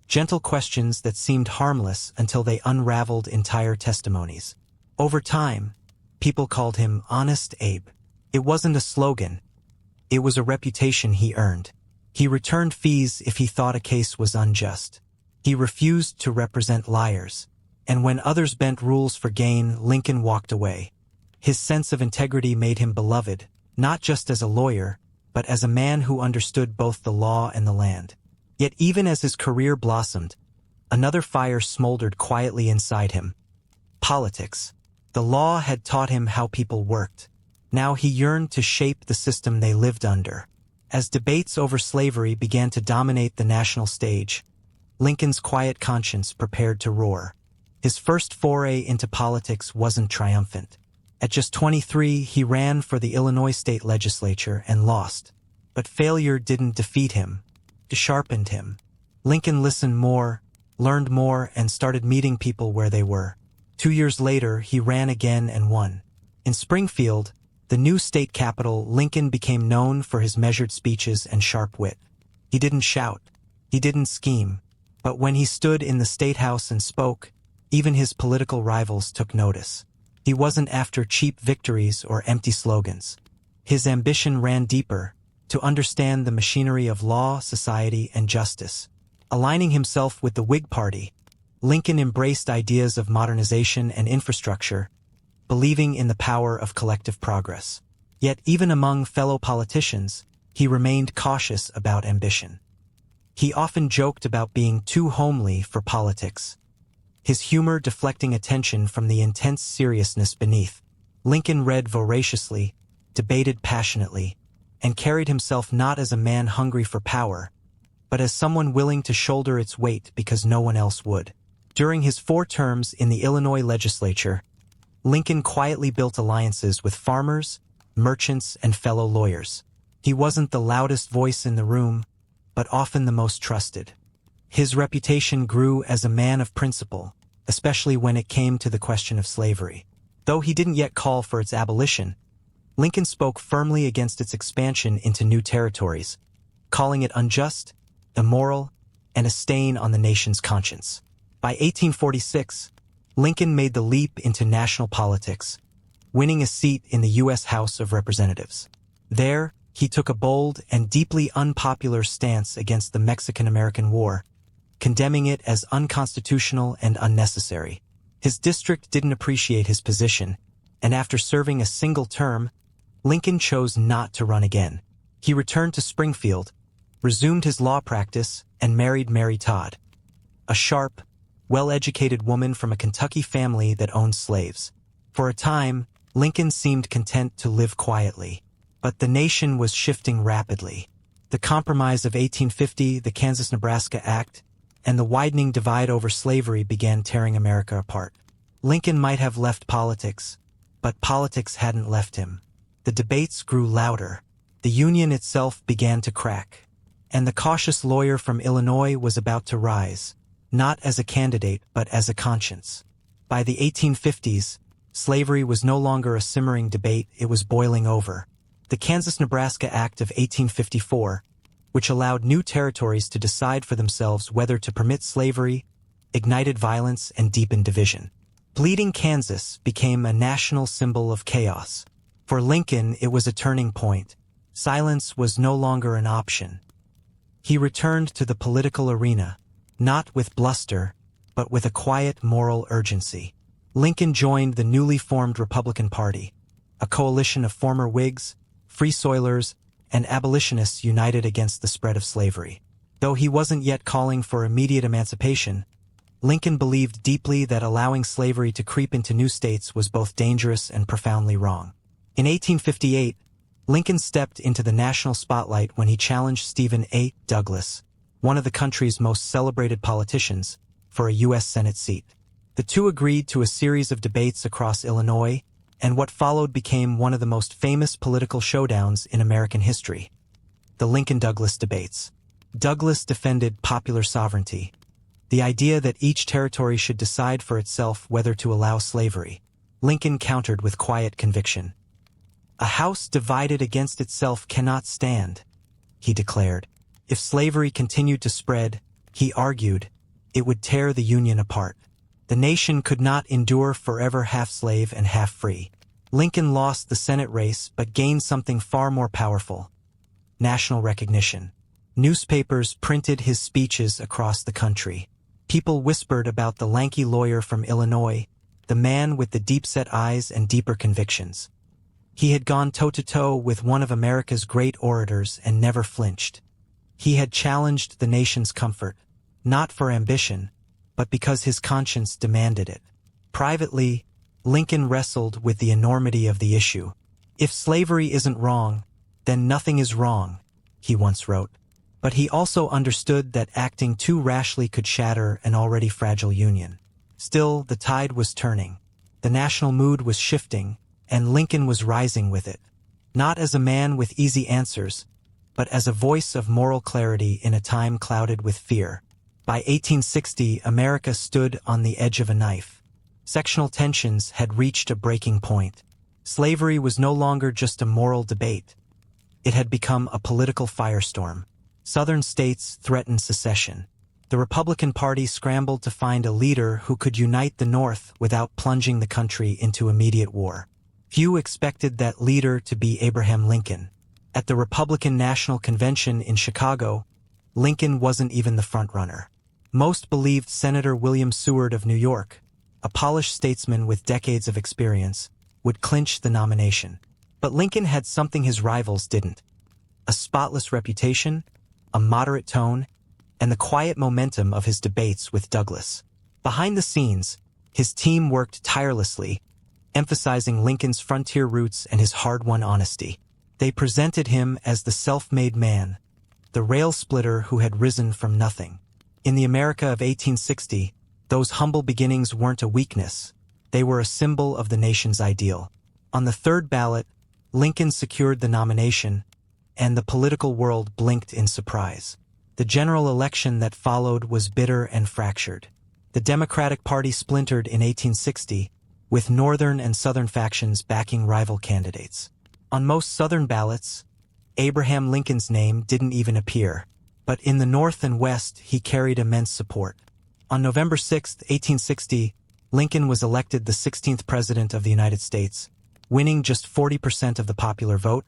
gentle questions that seemed harmless until they unraveled entire testimonies. Over time, people called him Honest Abe. It wasn't a slogan. It was a reputation he earned. He returned fees if he thought a case was unjust. He refused to represent liars. And when others bent rules for gain, Lincoln walked away. His sense of integrity made him beloved, not just as a lawyer, but as a man who understood both the law and the land. Yet even as his career blossomed, another fire smoldered quietly inside him: politics. The law had taught him how people worked. Now he yearned to shape the system they lived under. As debates over slavery began to dominate the national stage, Lincoln's quiet conscience prepared to roar. His first foray into politics wasn't triumphant. At just 23, he ran for the Illinois state legislature and lost. But failure didn't defeat him. It sharpened him. Lincoln listened more, learned more, and started meeting people where they were. 2 years later, he ran again and won. In Springfield, the new state capital, Lincoln became known for his measured speeches and sharp wit. He didn't shout. He didn't scheme. But when he stood in the state house and spoke, even his political rivals took notice. He wasn't after cheap victories or empty slogans. His ambition ran deeper, to understand the machinery of law, society, and justice. Aligning himself with the Whig Party, Lincoln embraced ideas of modernization and infrastructure, believing in the power of collective progress. Yet even among fellow politicians, he remained cautious about ambition. He often joked about being too homely for politics, his humor deflecting attention from the intense seriousness beneath. Lincoln read voraciously, debated passionately, and carried himself not as a man hungry for power, but as someone willing to shoulder its weight because no one else would. During his 4 terms in the Illinois legislature, Lincoln quietly built alliances with farmers, merchants, and fellow lawyers. He wasn't the loudest voice in the room, but often the most trusted. His reputation grew as a man of principle, especially when it came to the question of slavery. Though he didn't yet call for its abolition, Lincoln spoke firmly against its expansion into new territories, calling it unjust, immoral, and a stain on the nation's conscience. By 1846, Lincoln made the leap into national politics, winning a seat in the U.S. House of Representatives. There, he took a bold and deeply unpopular stance against the Mexican-American War, condemning it as unconstitutional and unnecessary. His district didn't appreciate his position, and after serving a single term, Lincoln chose not to run again. He returned to Springfield, resumed his law practice, and married Mary Todd, a sharp, well-educated woman from a Kentucky family that owned slaves. For a time, Lincoln seemed content to live quietly. But the nation was shifting rapidly. The Compromise of 1850, the Kansas-Nebraska Act, and the widening divide over slavery began tearing America apart. Lincoln might have left politics, but politics hadn't left him. The debates grew louder. The Union itself began to crack. And the cautious lawyer from Illinois was about to rise, not as a candidate but as a conscience. By the 1850s, slavery was no longer a simmering debate, it was boiling over. The Kansas-Nebraska Act of 1854, which allowed new territories to decide for themselves whether to permit slavery, ignited violence and deepened division. Bleeding Kansas became a national symbol of chaos. For Lincoln, it was a turning point. Silence was no longer an option. He returned to the political arena, not with bluster, but with a quiet moral urgency. Lincoln joined the newly formed Republican Party, a coalition of former Whigs, Free Soilers, and abolitionists united against the spread of slavery. Though he wasn't yet calling for immediate emancipation, Lincoln believed deeply that allowing slavery to creep into new states was both dangerous and profoundly wrong. In 1858, Lincoln stepped into the national spotlight when he challenged Stephen A. Douglas, one of the country's most celebrated politicians, for a U.S. Senate seat. The two agreed to a series of debates across Illinois, and what followed became one of the most famous political showdowns in American history. The Lincoln-Douglas debates. Douglas defended popular sovereignty, the idea that each territory should decide for itself whether to allow slavery. Lincoln countered with quiet conviction. "A house divided against itself cannot stand," he declared. If slavery continued to spread, he argued, it would tear the Union apart. The nation could not endure forever half slave and half free. Lincoln lost the Senate race but gained something far more powerful: national recognition. Newspapers printed his speeches across the country. People whispered about the lanky lawyer from Illinois, the man with the deep-set eyes and deeper convictions. He had gone toe-to-toe with one of America's great orators and never flinched. He had challenged the nation's comfort, not for ambition, but because his conscience demanded it. Privately, Lincoln wrestled with the enormity of the issue. "If slavery isn't wrong, then nothing is wrong," he once wrote. But he also understood that acting too rashly could shatter an already fragile union. Still, the tide was turning. The national mood was shifting, and Lincoln was rising with it. Not as a man with easy answers, but as a voice of moral clarity in a time clouded with fear. By 1860, America stood on the edge of a knife. Sectional tensions had reached a breaking point. Slavery was no longer just a moral debate. It had become a political firestorm. Southern states threatened secession. The Republican Party scrambled to find a leader who could unite the North without plunging the country into immediate war. Few expected that leader to be Abraham Lincoln. At the Republican National Convention in Chicago, Lincoln wasn't even the frontrunner. Most believed Senator William Seward of New York, a polished statesman with decades of experience, would clinch the nomination. But Lincoln had something his rivals didn't: a spotless reputation, a moderate tone, and the quiet momentum of his debates with Douglas. Behind the scenes, his team worked tirelessly, emphasizing Lincoln's frontier roots and his hard-won honesty. They presented him as the self-made man, the rail splitter who had risen from nothing. In the America of 1860, those humble beginnings weren't a weakness. They were a symbol of the nation's ideal. On the third ballot, Lincoln secured the nomination, and the political world blinked in surprise. The general election that followed was bitter and fractured. The Democratic Party splintered in 1860, with Northern and Southern factions backing rival candidates. On most Southern ballots, Abraham Lincoln's name didn't even appear, but in the North and West he carried immense support. On November 6, 1860, Lincoln was elected the 16th President of the United States, winning just 40% of the popular vote,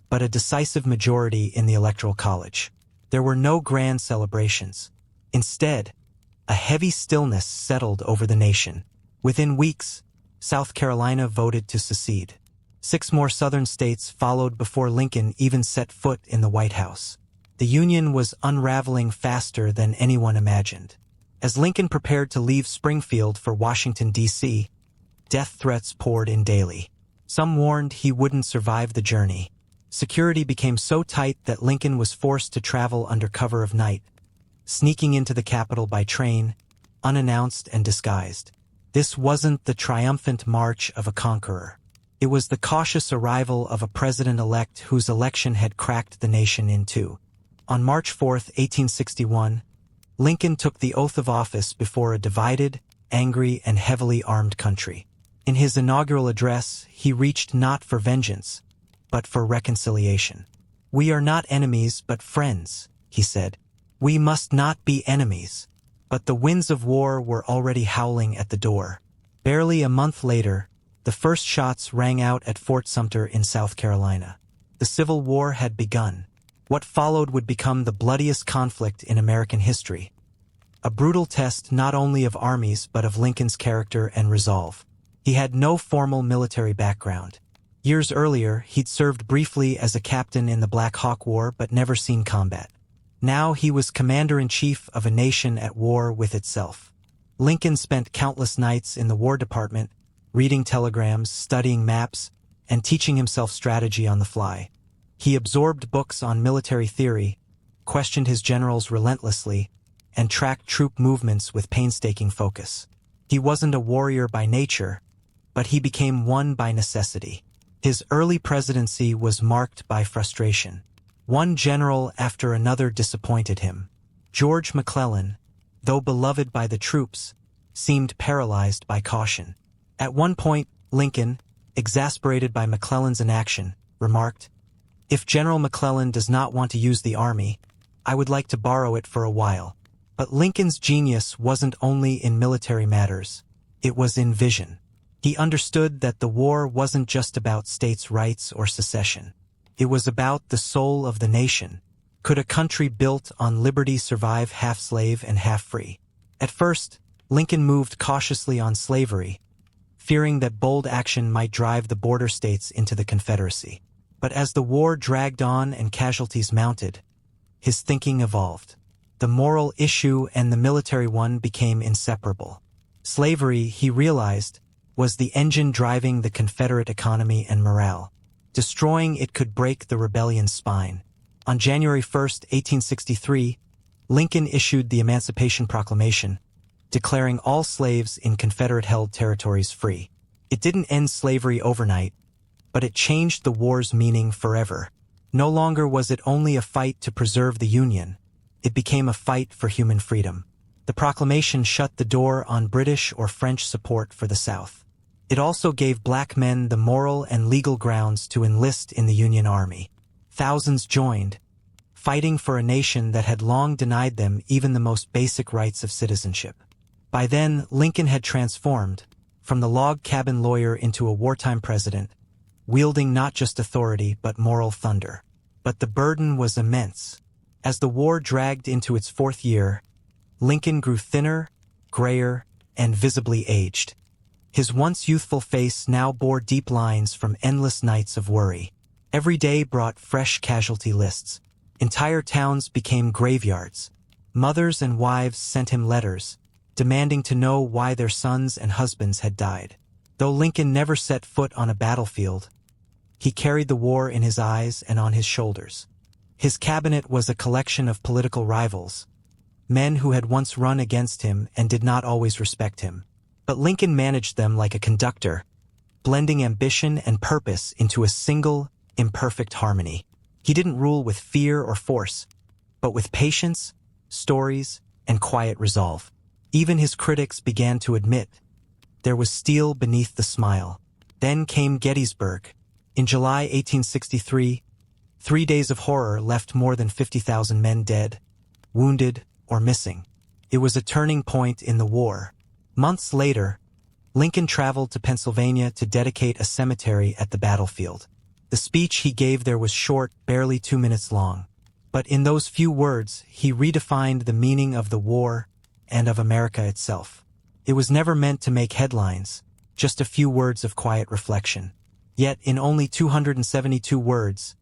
but a decisive majority in the Electoral College. There were no grand celebrations. Instead, a heavy stillness settled over the nation. Within weeks, South Carolina voted to secede. 6 more Southern states followed before Lincoln even set foot in the White House. The Union was unraveling faster than anyone imagined. As Lincoln prepared to leave Springfield for Washington, D.C., death threats poured in daily. Some warned he wouldn't survive the journey. Security became so tight that Lincoln was forced to travel under cover of night, sneaking into the capital by train, unannounced and disguised. This wasn't the triumphant march of a conqueror. It was the cautious arrival of a president-elect whose election had cracked the nation in two. On March 4, 1861, Lincoln took the oath of office before a divided, angry, and heavily armed country. In his inaugural address, he reached not for vengeance, but for reconciliation. "We are not enemies but friends," he said. "We must not be enemies." But the winds of war were already howling at the door. Barely a month later, the first shots rang out at Fort Sumter in South Carolina. The Civil War had begun. What followed would become the bloodiest conflict in American history. A brutal test not only of armies but of Lincoln's character and resolve. He had no formal military background. Years earlier, he'd served briefly as a captain in the Black Hawk War but never seen combat. Now he was commander-in-chief of a nation at war with itself. Lincoln spent countless nights in the War Department, reading telegrams, studying maps, and teaching himself strategy on the fly. He absorbed books on military theory, questioned his generals relentlessly, and tracked troop movements with painstaking focus. He wasn't a warrior by nature, but he became one by necessity. His early presidency was marked by frustration. One general after another disappointed him. George McClellan, though beloved by the troops, seemed paralyzed by caution. At one point, Lincoln, exasperated by McClellan's inaction, remarked, "If General McClellan does not want to use the army, I would like to borrow it for a while." But Lincoln's genius wasn't only in military matters, it was in vision. He understood that the war wasn't just about states' rights or secession. It was about the soul of the nation. Could a country built on liberty survive half slave and half free? At first, Lincoln moved cautiously on slavery, fearing that bold action might drive the border states into the Confederacy. But as the war dragged on and casualties mounted, his thinking evolved. The moral issue and the military one became inseparable. Slavery, he realized, was the engine driving the Confederate economy and morale. Destroying it could break the rebellion's spine. On January 1, 1863, Lincoln issued the Emancipation Proclamation, declaring all slaves in Confederate-held territories free. It didn't end slavery overnight, but it changed the war's meaning forever. No longer was it only a fight to preserve the Union. It became a fight for human freedom. The proclamation shut the door on British or French support for the South. It also gave black men the moral and legal grounds to enlist in the Union Army. Thousands joined, fighting for a nation that had long denied them even the most basic rights of citizenship. By then, Lincoln had transformed, from the log cabin lawyer into a wartime president, wielding not just authority but moral thunder. But the burden was immense. As the war dragged into its fourth year, Lincoln grew thinner, grayer, and visibly aged. His once youthful face now bore deep lines from endless nights of worry. Every day brought fresh casualty lists. Entire towns became graveyards. Mothers and wives sent him letters, demanding to know why their sons and husbands had died. Though Lincoln never set foot on a battlefield, he carried the war in his eyes and on his shoulders. His cabinet was a collection of political rivals, men who had once run against him and did not always respect him. But Lincoln managed them like a conductor, blending ambition and purpose into a single, imperfect harmony. He didn't rule with fear or force, but with patience, stories, and quiet resolve. Even his critics began to admit there was steel beneath the smile. Then came Gettysburg. In July 1863, 3 days of horror left more than 50,000 men dead, wounded, or missing. It was a turning point in the war. Months later, Lincoln traveled to Pennsylvania to dedicate a cemetery at the battlefield. The speech he gave there was short, barely 2 minutes long. But in those few words, he redefined the meaning of the war and of America itself. It was never meant to make headlines, just a few words of quiet reflection. Yet, in only 272 words,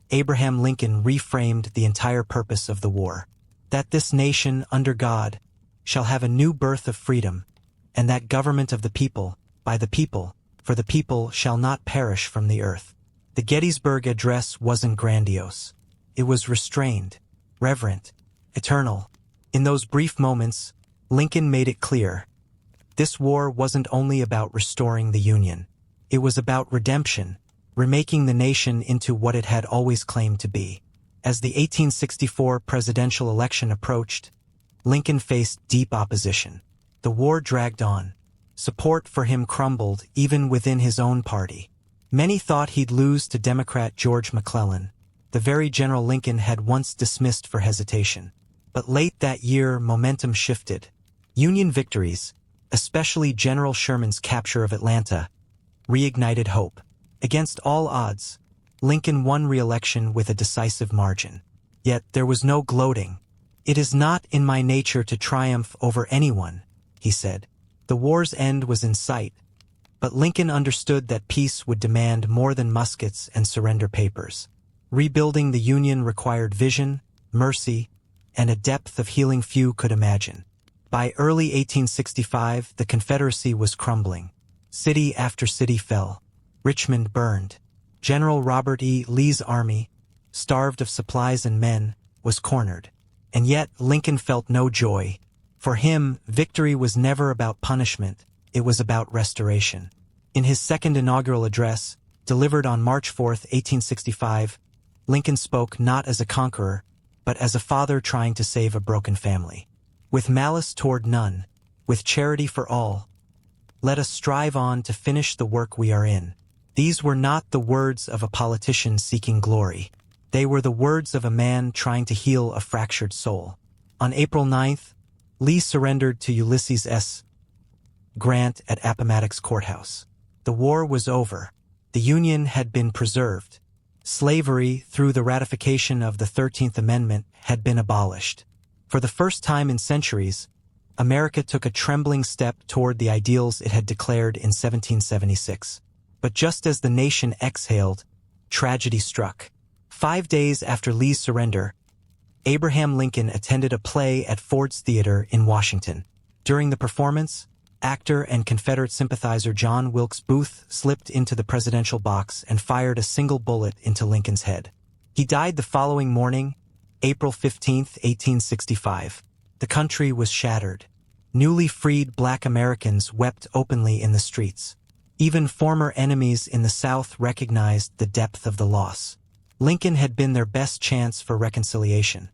Abraham Lincoln reframed the entire purpose of the war. That this nation, under God, shall have a new birth of freedom, and that government of the people, by the people, for the people shall not perish from the earth. The Gettysburg Address wasn't grandiose. It was restrained, reverent, eternal. In those brief moments, Lincoln made it clear. This war wasn't only about restoring the Union. It was about redemption, remaking the nation into what it had always claimed to be. As the 1864 presidential election approached, Lincoln faced deep opposition. The war dragged on. Support for him crumbled even within his own party. Many thought he'd lose to Democrat George McClellan, the very General Lincoln had once dismissed for hesitation. But late that year, momentum shifted. Union victories, especially General Sherman's capture of Atlanta, reignited hope. Against all odds, Lincoln won re-election with a decisive margin. Yet there was no gloating. "It is not in my nature to triumph over anyone," he said. The war's end was in sight, but Lincoln understood that peace would demand more than muskets and surrender papers. Rebuilding the Union required vision, mercy, and a depth of healing few could imagine. By early 1865, the Confederacy was crumbling. City after city fell. Richmond burned. General Robert E. Lee's army, starved of supplies and men, was cornered. And yet Lincoln felt no joy. For him, victory was never about punishment, it was about restoration. In his second inaugural address, delivered on March 4, 1865, Lincoln spoke not as a conqueror, but as a father trying to save a broken family. "With malice toward none, with charity for all, let us strive on to finish the work we are in." These were not the words of a politician seeking glory. They were the words of a man trying to heal a fractured soul. On April 9th, Lee surrendered to Ulysses S. Grant at Appomattox Courthouse. The war was over. The Union had been preserved. Slavery, through the ratification of the 13th Amendment, had been abolished. For the first time in centuries, America took a trembling step toward the ideals it had declared in 1776. But just as the nation exhaled, tragedy struck. 5 days after Lee's surrender, Abraham Lincoln attended a play at Ford's Theater in Washington. During the performance, actor and Confederate sympathizer John Wilkes Booth slipped into the presidential box and fired a single bullet into Lincoln's head. He died the following morning, April 15, 1865. The country was shattered. Newly freed Black Americans wept openly in the streets. Even former enemies in the South recognized the depth of the loss. Lincoln had been their best chance for reconciliation.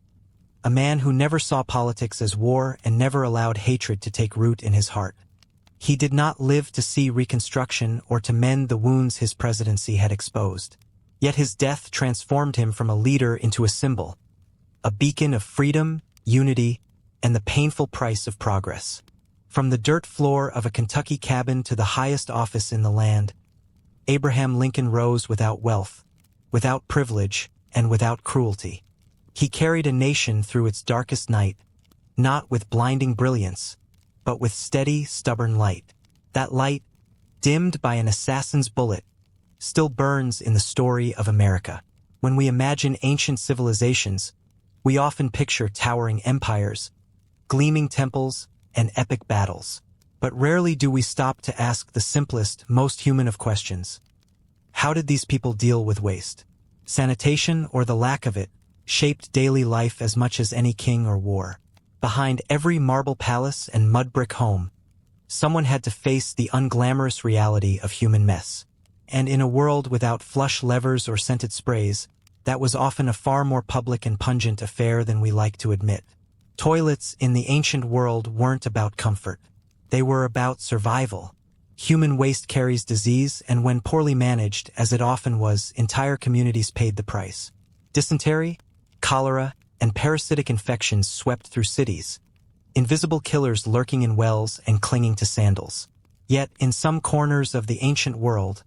A man who never saw politics as war and never allowed hatred to take root in his heart. He did not live to see Reconstruction or to mend the wounds his presidency had exposed. Yet his death transformed him from a leader into a symbol, a beacon of freedom, unity, and the painful price of progress. From the dirt floor of a Kentucky cabin to the highest office in the land, Abraham Lincoln rose without wealth, without privilege, and without cruelty. He carried a nation through its darkest night, not with blinding brilliance, but with steady, stubborn light. That light, dimmed by an assassin's bullet, still burns in the story of America. When we imagine ancient civilizations, we often picture towering empires, gleaming temples, and epic battles. But rarely do we stop to ask the simplest, most human of questions. How did these people deal with waste? Sanitation, or the lack of it, shaped daily life as much as any king or war. Behind every marble palace and mud brick home, someone had to face the unglamorous reality of human mess. And in a world without flush levers or scented sprays, that was often a far more public and pungent affair than we like to admit. Toilets in the ancient world weren't about comfort. They were about survival. Human waste carries disease, and when poorly managed, as it often was, entire communities paid the price. Dysentery, cholera, and parasitic infections swept through cities, invisible killers lurking in wells and clinging to sandals. Yet, in some corners of the ancient world,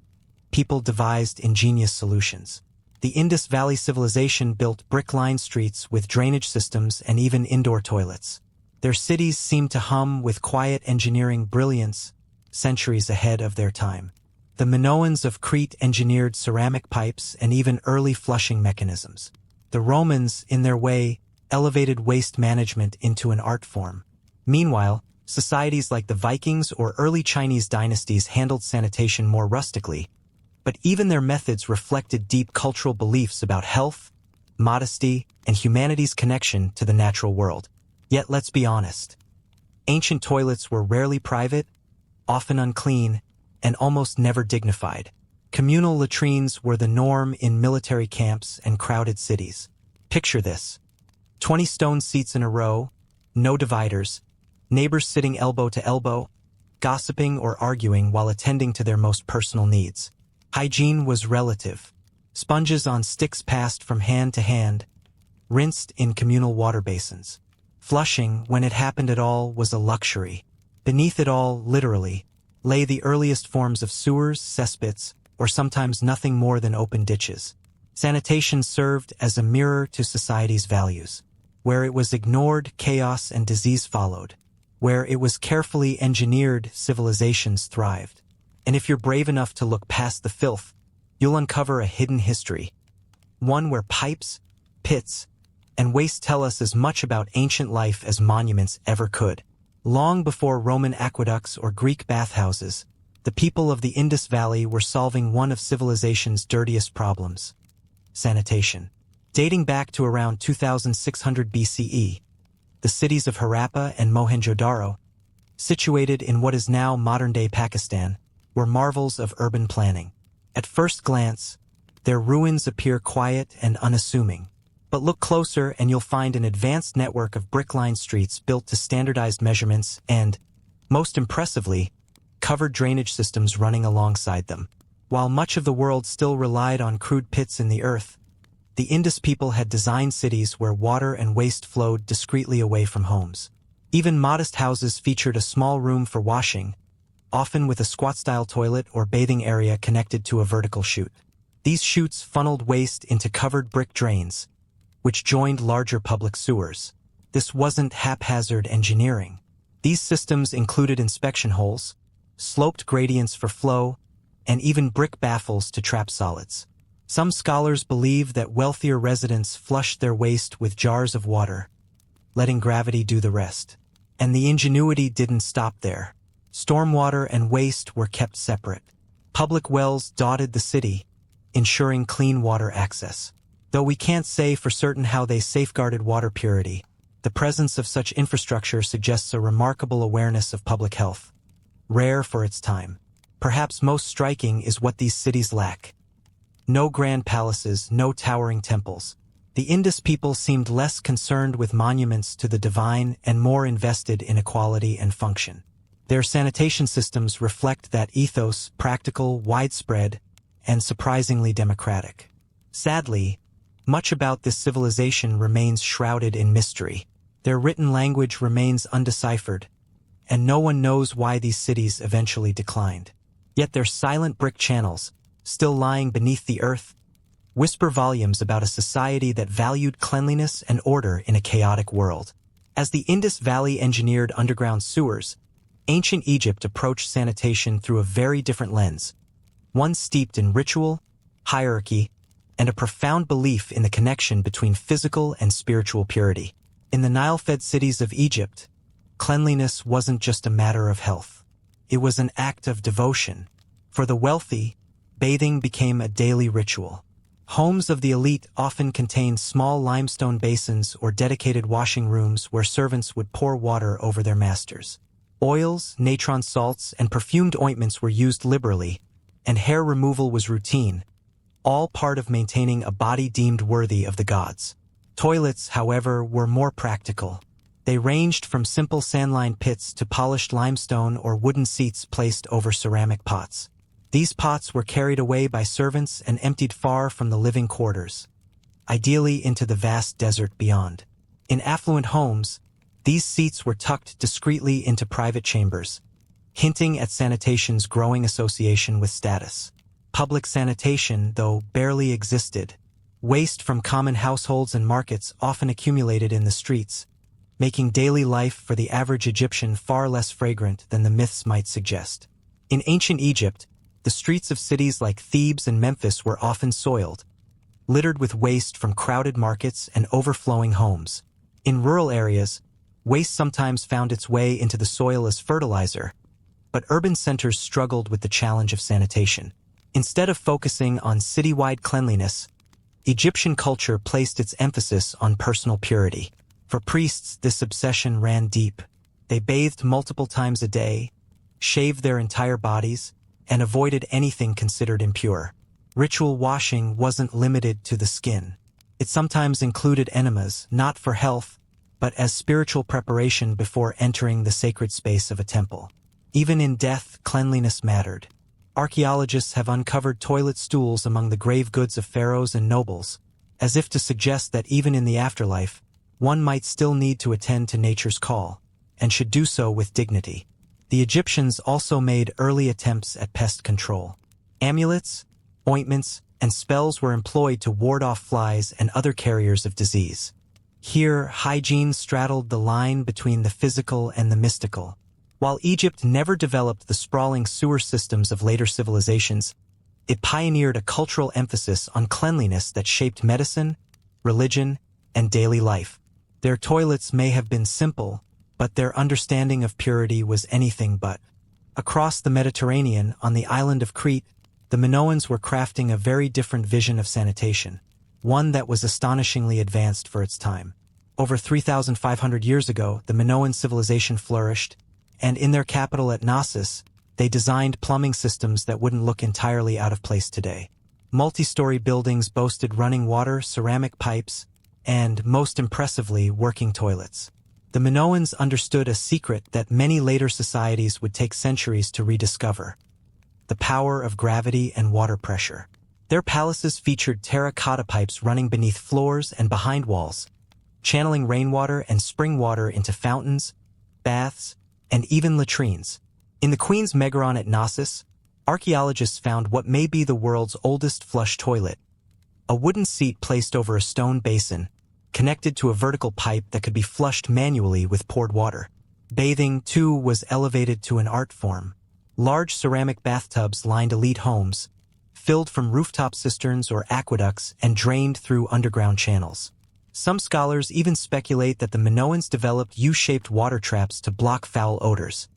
people devised ingenious solutions. The Indus Valley civilization built brick-lined streets with drainage systems and even indoor toilets. Their cities seemed to hum with quiet engineering brilliance, centuries ahead of their time. The Minoans of Crete engineered ceramic pipes and even early flushing mechanisms. The Romans, in their way, elevated waste management into an art form. Meanwhile, Societies like the Vikings or early Chinese dynasties handled sanitation more rustically, but even their methods reflected deep cultural beliefs about health, modesty, and humanity's connection to the natural world. Yet let's be honest. Ancient toilets were rarely private, often unclean, and almost never dignified. Communal latrines were the norm in military camps and crowded cities. Picture this. 20 stone seats in a row, no dividers, neighbors sitting elbow to elbow, gossiping or arguing while attending to their most personal needs. Hygiene was relative. Sponges on sticks passed from hand to hand, rinsed in communal water basins. Flushing, when it happened at all, was a luxury. Beneath it all, literally, lay the earliest forms of sewers, cesspits, or sometimes nothing more than open ditches. Sanitation served as a mirror to society's values. Where it was ignored, chaos and disease followed. Where it was carefully engineered, civilizations thrived. And if you're brave enough to look past the filth, you'll uncover a hidden history. One where pipes, pits, and waste tell us as much about ancient life as monuments ever could. Long before Roman aqueducts or Greek bathhouses, the people of the Indus Valley were solving one of civilization's dirtiest problems: sanitation. Dating back to around 2600 BCE, the cities of Harappa and Mohenjo-Daro, situated in what is now modern-day Pakistan, were marvels of urban planning. At first glance, their ruins appear quiet and unassuming. But look closer and you'll find an advanced network of brick-lined streets built to standardized measurements and, most impressively, covered drainage systems running alongside them. While much of the world still relied on crude pits in the earth, the Indus people had designed cities where water and waste flowed discreetly away from homes. Even modest houses featured a small room for washing, often with a squat-style toilet or bathing area connected to a vertical chute. These chutes funneled waste into covered brick drains, which joined larger public sewers. This wasn't haphazard engineering. These systems included inspection holes, sloped gradients for flow, and even brick baffles to trap solids. Some scholars believe that wealthier residents flushed their waste with jars of water, letting gravity do the rest. And the ingenuity didn't stop there. Stormwater and waste were kept separate. Public wells dotted the city, ensuring clean water access. Though we can't say for certain how they safeguarded water purity, the presence of such infrastructure suggests a remarkable awareness of public health. Rare for its time. Perhaps most striking is what these cities lack. No grand palaces, no towering temples. The Indus people seemed less concerned with monuments to the divine and more invested in equality and function. Their sanitation systems reflect that ethos: practical, widespread, and surprisingly democratic. Sadly, much about this civilization remains shrouded in mystery. Their written language remains undeciphered, and no one knows why these cities eventually declined. Yet their silent brick channels, still lying beneath the earth, whisper volumes about a society that valued cleanliness and order in a chaotic world. As the Indus Valley engineered underground sewers, ancient Egypt approached sanitation through a very different lens, one steeped in ritual, hierarchy, and a profound belief in the connection between physical and spiritual purity. In the Nile-fed cities of Egypt, cleanliness wasn't just a matter of health. It was an act of devotion. For the wealthy, bathing became a daily ritual. Homes of the elite often contained small limestone basins or dedicated washing rooms where servants would pour water over their masters. Oils, natron salts, and perfumed ointments were used liberally, and hair removal was routine, all part of maintaining a body deemed worthy of the gods. Toilets, however, were more practical. They ranged from simple sand-lined pits to polished limestone or wooden seats placed over ceramic pots. These pots were carried away by servants and emptied far from the living quarters, ideally into the vast desert beyond. In affluent homes, these seats were tucked discreetly into private chambers, hinting at sanitation's growing association with status. Public sanitation, though, barely existed. Waste from common households and markets often accumulated in the streets, making daily life for the average Egyptian far less fragrant than the myths might suggest. In ancient Egypt, the streets of cities like Thebes and Memphis were often soiled, littered with waste from crowded markets and overflowing homes. In rural areas, Waste sometimes found its way into the soil as fertilizer, but urban centers struggled with the challenge of sanitation. Instead of focusing on citywide cleanliness, Egyptian culture placed its emphasis on personal purity. For priests, this obsession ran deep. They bathed multiple times a day, shaved their entire bodies, and avoided anything considered impure. Ritual washing wasn't limited to the skin. It sometimes included enemas, not for health, but as spiritual preparation before entering the sacred space of a temple. Even in death, cleanliness mattered. Archaeologists have uncovered toilet stools among the grave goods of pharaohs and nobles, as if to suggest that even in the afterlife, one might still need to attend to nature's call, and should do so with dignity. The Egyptians also made early attempts at pest control. Amulets, ointments, and spells were employed to ward off flies and other carriers of disease. Here, hygiene straddled the line between the physical and the mystical. While Egypt never developed the sprawling sewer systems of later civilizations, it pioneered a cultural emphasis on cleanliness that shaped medicine, religion, and daily life. Their toilets may have been simple, but their understanding of purity was anything but. Across the Mediterranean, on the island of Crete, the Minoans were crafting a very different vision of sanitation, one that was astonishingly advanced for its time. Over 3,500 years ago, the Minoan civilization flourished, and in their capital at Knossos, they designed plumbing systems that wouldn't look entirely out of place today. Multi-story buildings boasted running water, ceramic pipes, and, most impressively, working toilets. The Minoans understood a secret that many later societies would take centuries to rediscover: the power of gravity and water pressure. Their palaces featured terracotta pipes running beneath floors and behind walls, channeling rainwater and spring water into fountains, baths, and even latrines. In the Queen's Megaron at Knossos, archaeologists found what may be the world's oldest flush toilet: a wooden seat placed over a stone basin, connected to a vertical pipe that could be flushed manually with poured water. Bathing, too, was elevated to an art form. Large ceramic bathtubs lined elite homes, filled from rooftop cisterns or aqueducts and drained through underground channels. Some scholars even speculate that the Minoans developed U-shaped water traps to block foul odors,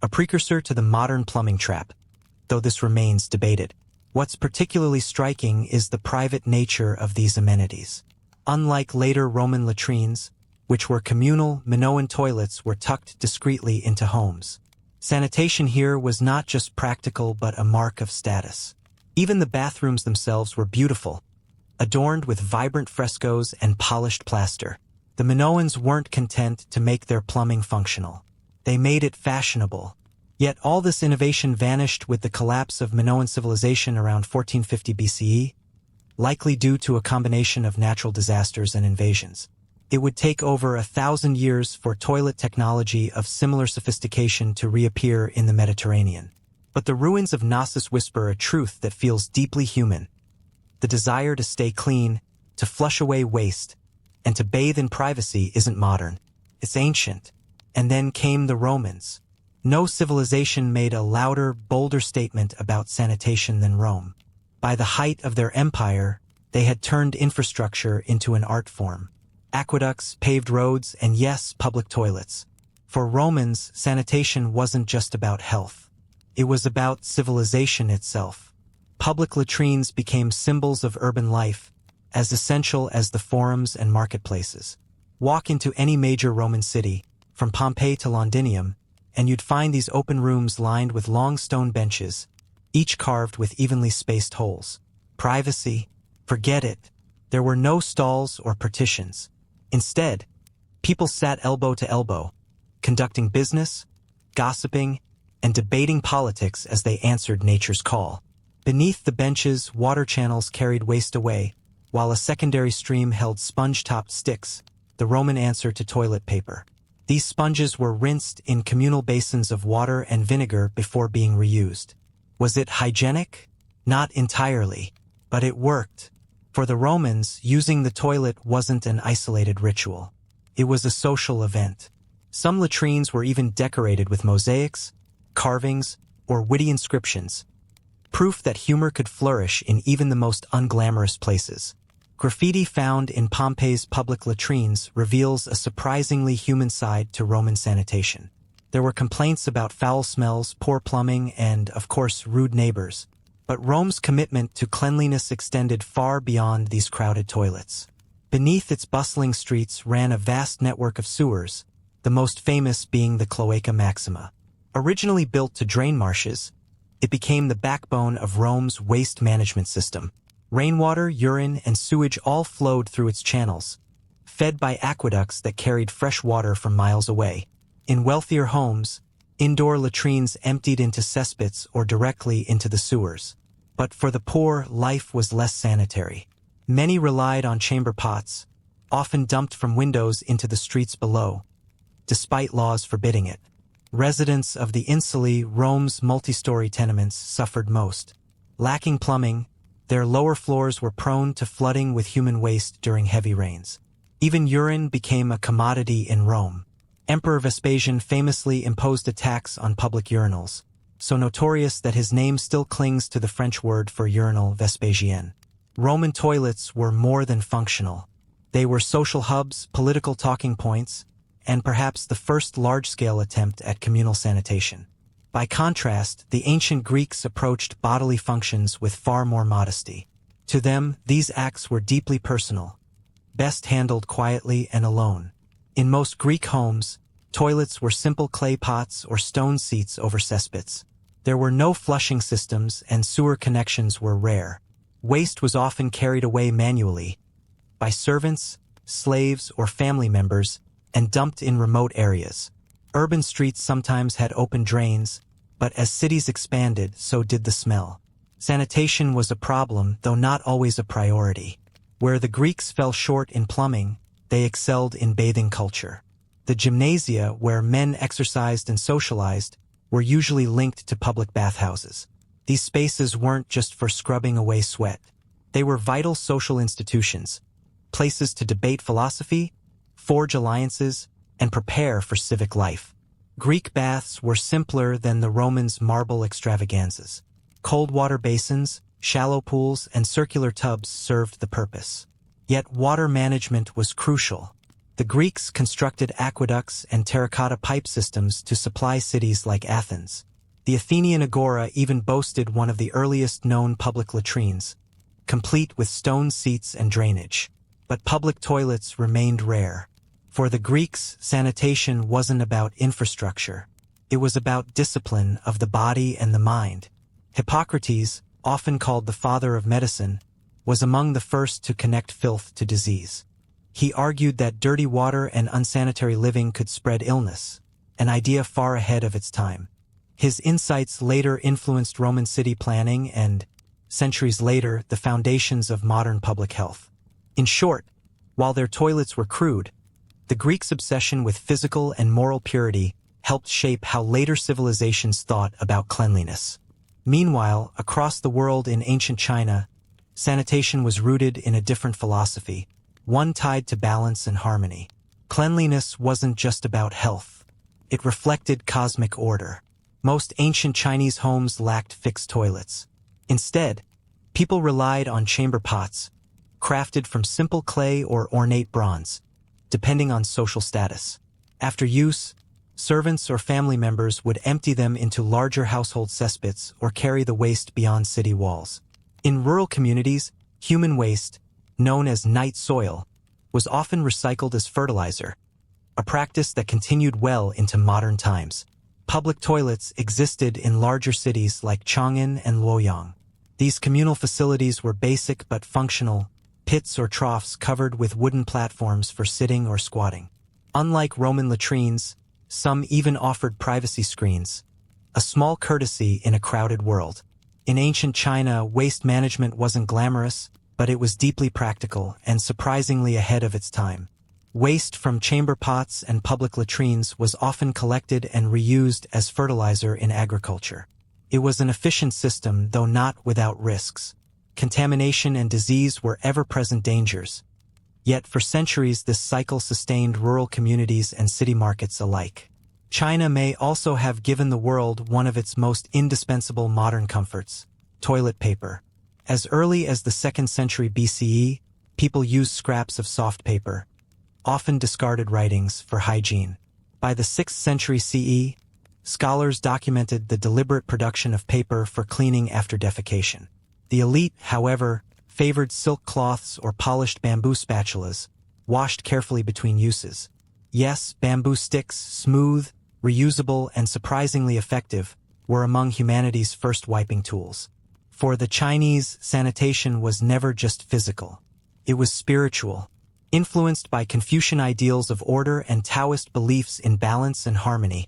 a precursor to the modern plumbing trap, though this remains debated. What's particularly striking is the private nature of these amenities. Unlike later Roman latrines, which were communal, Minoan toilets were tucked discreetly into homes. Sanitation here was not just practical but a mark of status. Even the bathrooms themselves were beautiful, adorned with vibrant frescoes and polished plaster. The Minoans weren't content to make their plumbing functional. They made it fashionable. Yet all this innovation vanished with the collapse of Minoan civilization around 1450 BCE, likely due to a combination of natural disasters and invasions. It would take over 1,000 years for toilet technology of similar sophistication to reappear in the Mediterranean. But the ruins of Knossos whisper a truth that feels deeply human: the desire to stay clean, to flush away waste, and to bathe in privacy isn't modern. It's ancient. And then came the Romans. No civilization made a louder, bolder statement about sanitation than Rome. By the height of their empire, they had turned infrastructure into an art form. Aqueducts, paved roads, and yes, public toilets. For Romans, sanitation wasn't just about health. It was about civilization itself. Public latrines became symbols of urban life, as essential as the forums and marketplaces. Walk into any major Roman city, from Pompeii to Londinium, and you'd find these open rooms lined with long stone benches, each carved with evenly spaced holes. Privacy? Forget it. There were no stalls or partitions. Instead, people sat elbow to elbow, conducting business, gossiping, and debating politics as they answered nature's call. Beneath the benches, water channels carried waste away, while a secondary stream held sponge-topped sticks, the Roman answer to toilet paper. These sponges were rinsed in communal basins of water and vinegar before being reused. Was it hygienic? Not entirely, but it worked. For the Romans, using the toilet wasn't an isolated ritual. It was a social event. Some latrines were even decorated with mosaics, carvings, or witty inscriptions, proof that humor could flourish in even the most unglamorous places. Graffiti found in Pompeii's public latrines reveals a surprisingly human side to Roman sanitation. There were complaints about foul smells, poor plumbing, and, of course, rude neighbors. But Rome's commitment to cleanliness extended far beyond these crowded toilets. Beneath its bustling streets ran a vast network of sewers, the most famous being the Cloaca Maxima. Originally built to drain marshes, it became the backbone of Rome's waste management system. Rainwater, urine, and sewage all flowed through its channels, fed by aqueducts that carried fresh water from miles away. In wealthier homes, indoor latrines emptied into cesspits or directly into the sewers. But for the poor, life was less sanitary. Many relied on chamber pots, often dumped from windows into the streets below, despite laws forbidding it. Residents of the Insulae, Rome's multi-story tenements, suffered most. Lacking plumbing, their lower floors were prone to flooding with human waste during heavy rains. Even urine became a commodity in Rome. Emperor Vespasian famously imposed a tax on public urinals, so notorious that his name still clings to the French word for urinal, Vespasien. Roman toilets were more than functional. They were social hubs, political talking points, and perhaps the first large-scale attempt at communal sanitation. By contrast, the ancient Greeks approached bodily functions with far more modesty. To them, these acts were deeply personal, best handled quietly and alone. In most Greek homes, toilets were simple clay pots or stone seats over cesspits. There were no flushing systems and sewer connections were rare. Waste was often carried away manually by servants, slaves, or family members and dumped in remote areas. Urban streets sometimes had open drains, but as cities expanded, so did the smell. Sanitation was a problem, though not always a priority. Where the Greeks fell short in plumbing, they excelled in bathing culture. The gymnasia, where men exercised and socialized, were usually linked to public bathhouses. These spaces weren't just for scrubbing away sweat. They were vital social institutions, places to debate philosophy, forge alliances, and prepare for civic life. Greek baths were simpler than the Romans' marble extravaganzas. Cold water basins, shallow pools, and circular tubs served the purpose. Yet water management was crucial. The Greeks constructed aqueducts and terracotta pipe systems to supply cities like Athens. The Athenian agora even boasted one of the earliest known public latrines, complete with stone seats and drainage. But public toilets remained rare. For the Greeks, sanitation wasn't about infrastructure. It was about discipline of the body and the mind. Hippocrates, often called the father of medicine, was among the first to connect filth to disease. He argued that dirty water and unsanitary living could spread illness, an idea far ahead of its time. His insights later influenced Roman city planning and, centuries later, the foundations of modern public health. In short, while their toilets were crude, the Greeks' obsession with physical and moral purity helped shape how later civilizations thought about cleanliness. Meanwhile, across the world in ancient China, sanitation was rooted in a different philosophy, one tied to balance and harmony. Cleanliness wasn't just about health. It reflected cosmic order. Most ancient Chinese homes lacked fixed toilets. Instead, people relied on chamber pots, crafted from simple clay or ornate bronze, depending on social status. After use, servants or family members would empty them into larger household cesspits or carry the waste beyond city walls. In rural communities, human waste, known as night soil, was often recycled as fertilizer, a practice that continued well into modern times. Public toilets existed in larger cities like Chang'an and Luoyang. These communal facilities were basic but functional, pits or troughs covered with wooden platforms for sitting or squatting. Unlike Roman latrines, some even offered privacy screens, a small courtesy in a crowded world. In ancient China, waste management wasn't glamorous, but it was deeply practical and surprisingly ahead of its time. Waste from chamber pots and public latrines was often collected and reused as fertilizer in agriculture. It was an efficient system, though not without risks. Contamination and disease were ever-present dangers. Yet for centuries this cycle sustained rural communities and city markets alike. China may also have given the world one of its most indispensable modern comforts, toilet paper. As early as the 2nd century BCE, people used scraps of soft paper, often discarded writings, for hygiene. By the 6th century CE, scholars documented the deliberate production of paper for cleaning after defecation. The elite, however, favored silk cloths or polished bamboo spatulas, washed carefully between uses. Yes, bamboo sticks, smooth, reusable, and surprisingly effective, were among humanity's first wiping tools. For the Chinese, sanitation was never just physical. It was spiritual, influenced by Confucian ideals of order and Taoist beliefs in balance and harmony.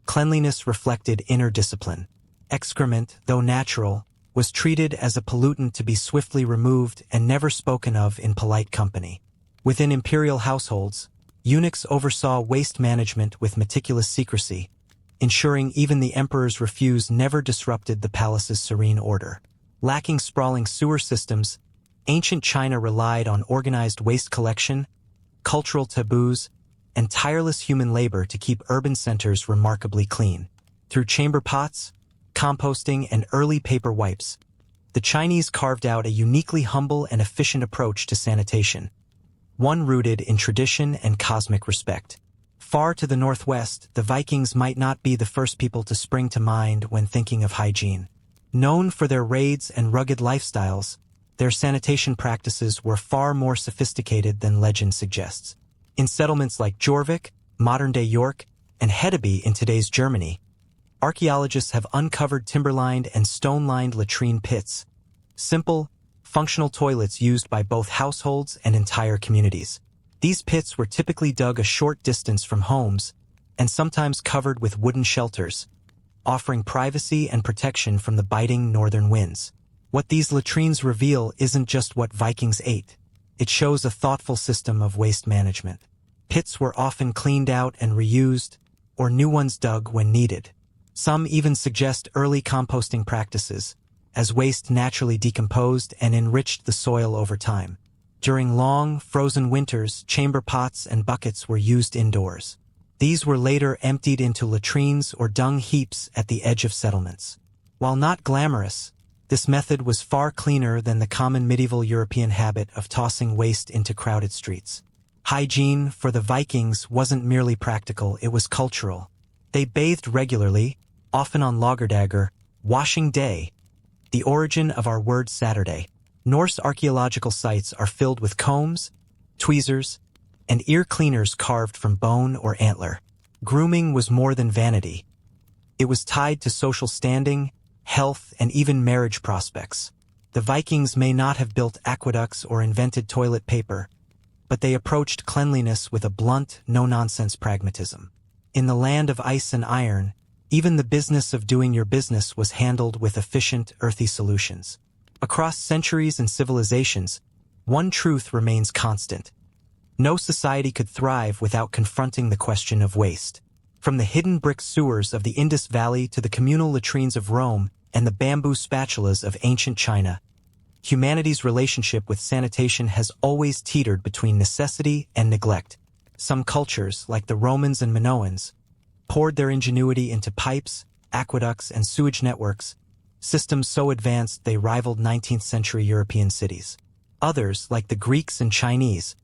Cleanliness reflected inner discipline. Excrement, though natural, was treated as a pollutant to be swiftly removed and never spoken of in polite company. Within imperial households, eunuchs oversaw waste management with meticulous secrecy, ensuring even the emperor's refuse never disrupted the palace's serene order. Lacking sprawling sewer systems, ancient China relied on organized waste collection, cultural taboos, and tireless human labor to keep urban centers remarkably clean. Through chamber pots, composting, and early paper wipes, the Chinese carved out a uniquely humble and efficient approach to sanitation, one rooted in tradition and cosmic respect. Far to the northwest, the Vikings might not be the first people to spring to mind when thinking of hygiene. Known for their raids and rugged lifestyles, their sanitation practices were far more sophisticated than legend suggests. In settlements like Jorvik, modern-day York, and Hedeby in today's Germany, archaeologists have uncovered timber-lined and stone-lined latrine pits, simple, functional toilets used by both households and entire communities. These pits were typically dug a short distance from homes and sometimes covered with wooden shelters, offering privacy and protection from the biting northern winds. What these latrines reveal isn't just what Vikings ate. It shows a thoughtful system of waste management. Pits were often cleaned out and reused, or new ones dug when needed. Some even suggest early composting practices, as waste naturally decomposed and enriched the soil over time. During long, frozen winters, chamber pots and buckets were used indoors. These were later emptied into latrines or dung heaps at the edge of settlements. While not glamorous, this method was far cleaner than the common medieval European habit of tossing waste into crowded streets. Hygiene for the Vikings wasn't merely practical, it was cultural. They bathed regularly, often on Laugardagr, washing day, the origin of our word Saturday. Norse archaeological sites are filled with combs, tweezers, and ear cleaners carved from bone or antler. Grooming was more than vanity. It was tied to social standing, health, and even marriage prospects. The Vikings may not have built aqueducts or invented toilet paper, but they approached cleanliness with a blunt, no-nonsense pragmatism. In the land of ice and iron, even the business of doing your business was handled with efficient, earthy solutions. Across centuries and civilizations, one truth remains constant. No society could thrive without confronting the question of waste. From the hidden brick sewers of the Indus Valley to the communal latrines of Rome and the bamboo spatulas of ancient China, humanity's relationship with sanitation has always teetered between necessity and neglect. Some cultures, like the Romans and Minoans, poured their ingenuity into pipes, aqueducts, and sewage networks, systems so advanced they rivaled 19th century European cities. Others, like the Greeks and Chinese,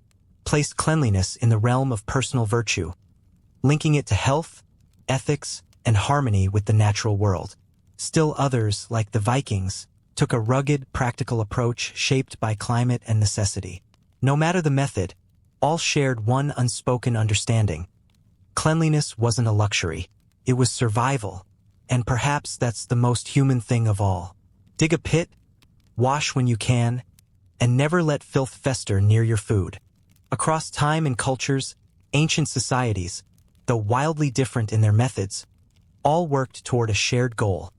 placed cleanliness in the realm of personal virtue, linking it to health, ethics, and harmony with the natural world. Still others, like the Vikings, took a rugged, practical approach shaped by climate and necessity. No matter the method, all shared one unspoken understanding. Cleanliness wasn't a luxury, it was survival. And perhaps that's the most human thing of all. Dig a pit, wash when you can, and never let filth fester near your food. Across time and cultures, ancient societies, though wildly different in their methods, all worked toward a shared goal: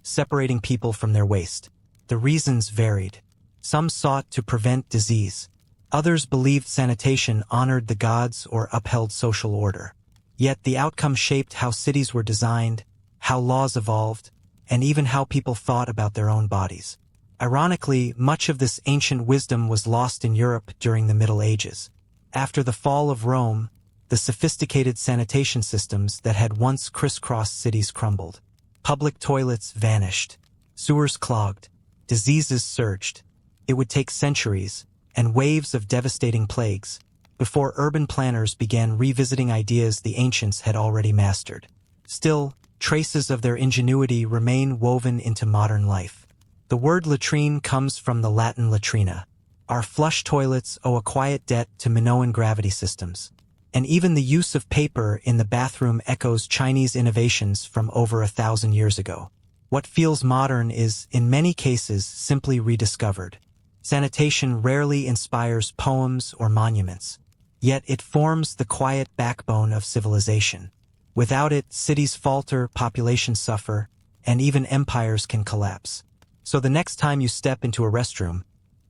separating people from their waste. The reasons varied. Some sought to prevent disease. Others believed sanitation honored the gods or upheld social order. Yet the outcome shaped how cities were designed, how laws evolved, and even how people thought about their own bodies. Ironically, much of this ancient wisdom was lost in Europe during the Middle Ages. After the fall of Rome, the sophisticated sanitation systems that had once crisscrossed cities crumbled. Public toilets vanished, sewers clogged, diseases surged. It would take centuries, and waves of devastating plagues, before urban planners began revisiting ideas the ancients had already mastered. Still, traces of their ingenuity remain woven into modern life. The word latrine comes from the Latin latrina. Our flush toilets owe a quiet debt to Minoan gravity systems. And even the use of paper in the bathroom echoes Chinese innovations from over 1,000 years ago. What feels modern is, in many cases, simply rediscovered. Sanitation rarely inspires poems or monuments, yet it forms the quiet backbone of civilization. Without it, cities falter, populations suffer, and even empires can collapse. So the next time you step into a restroom,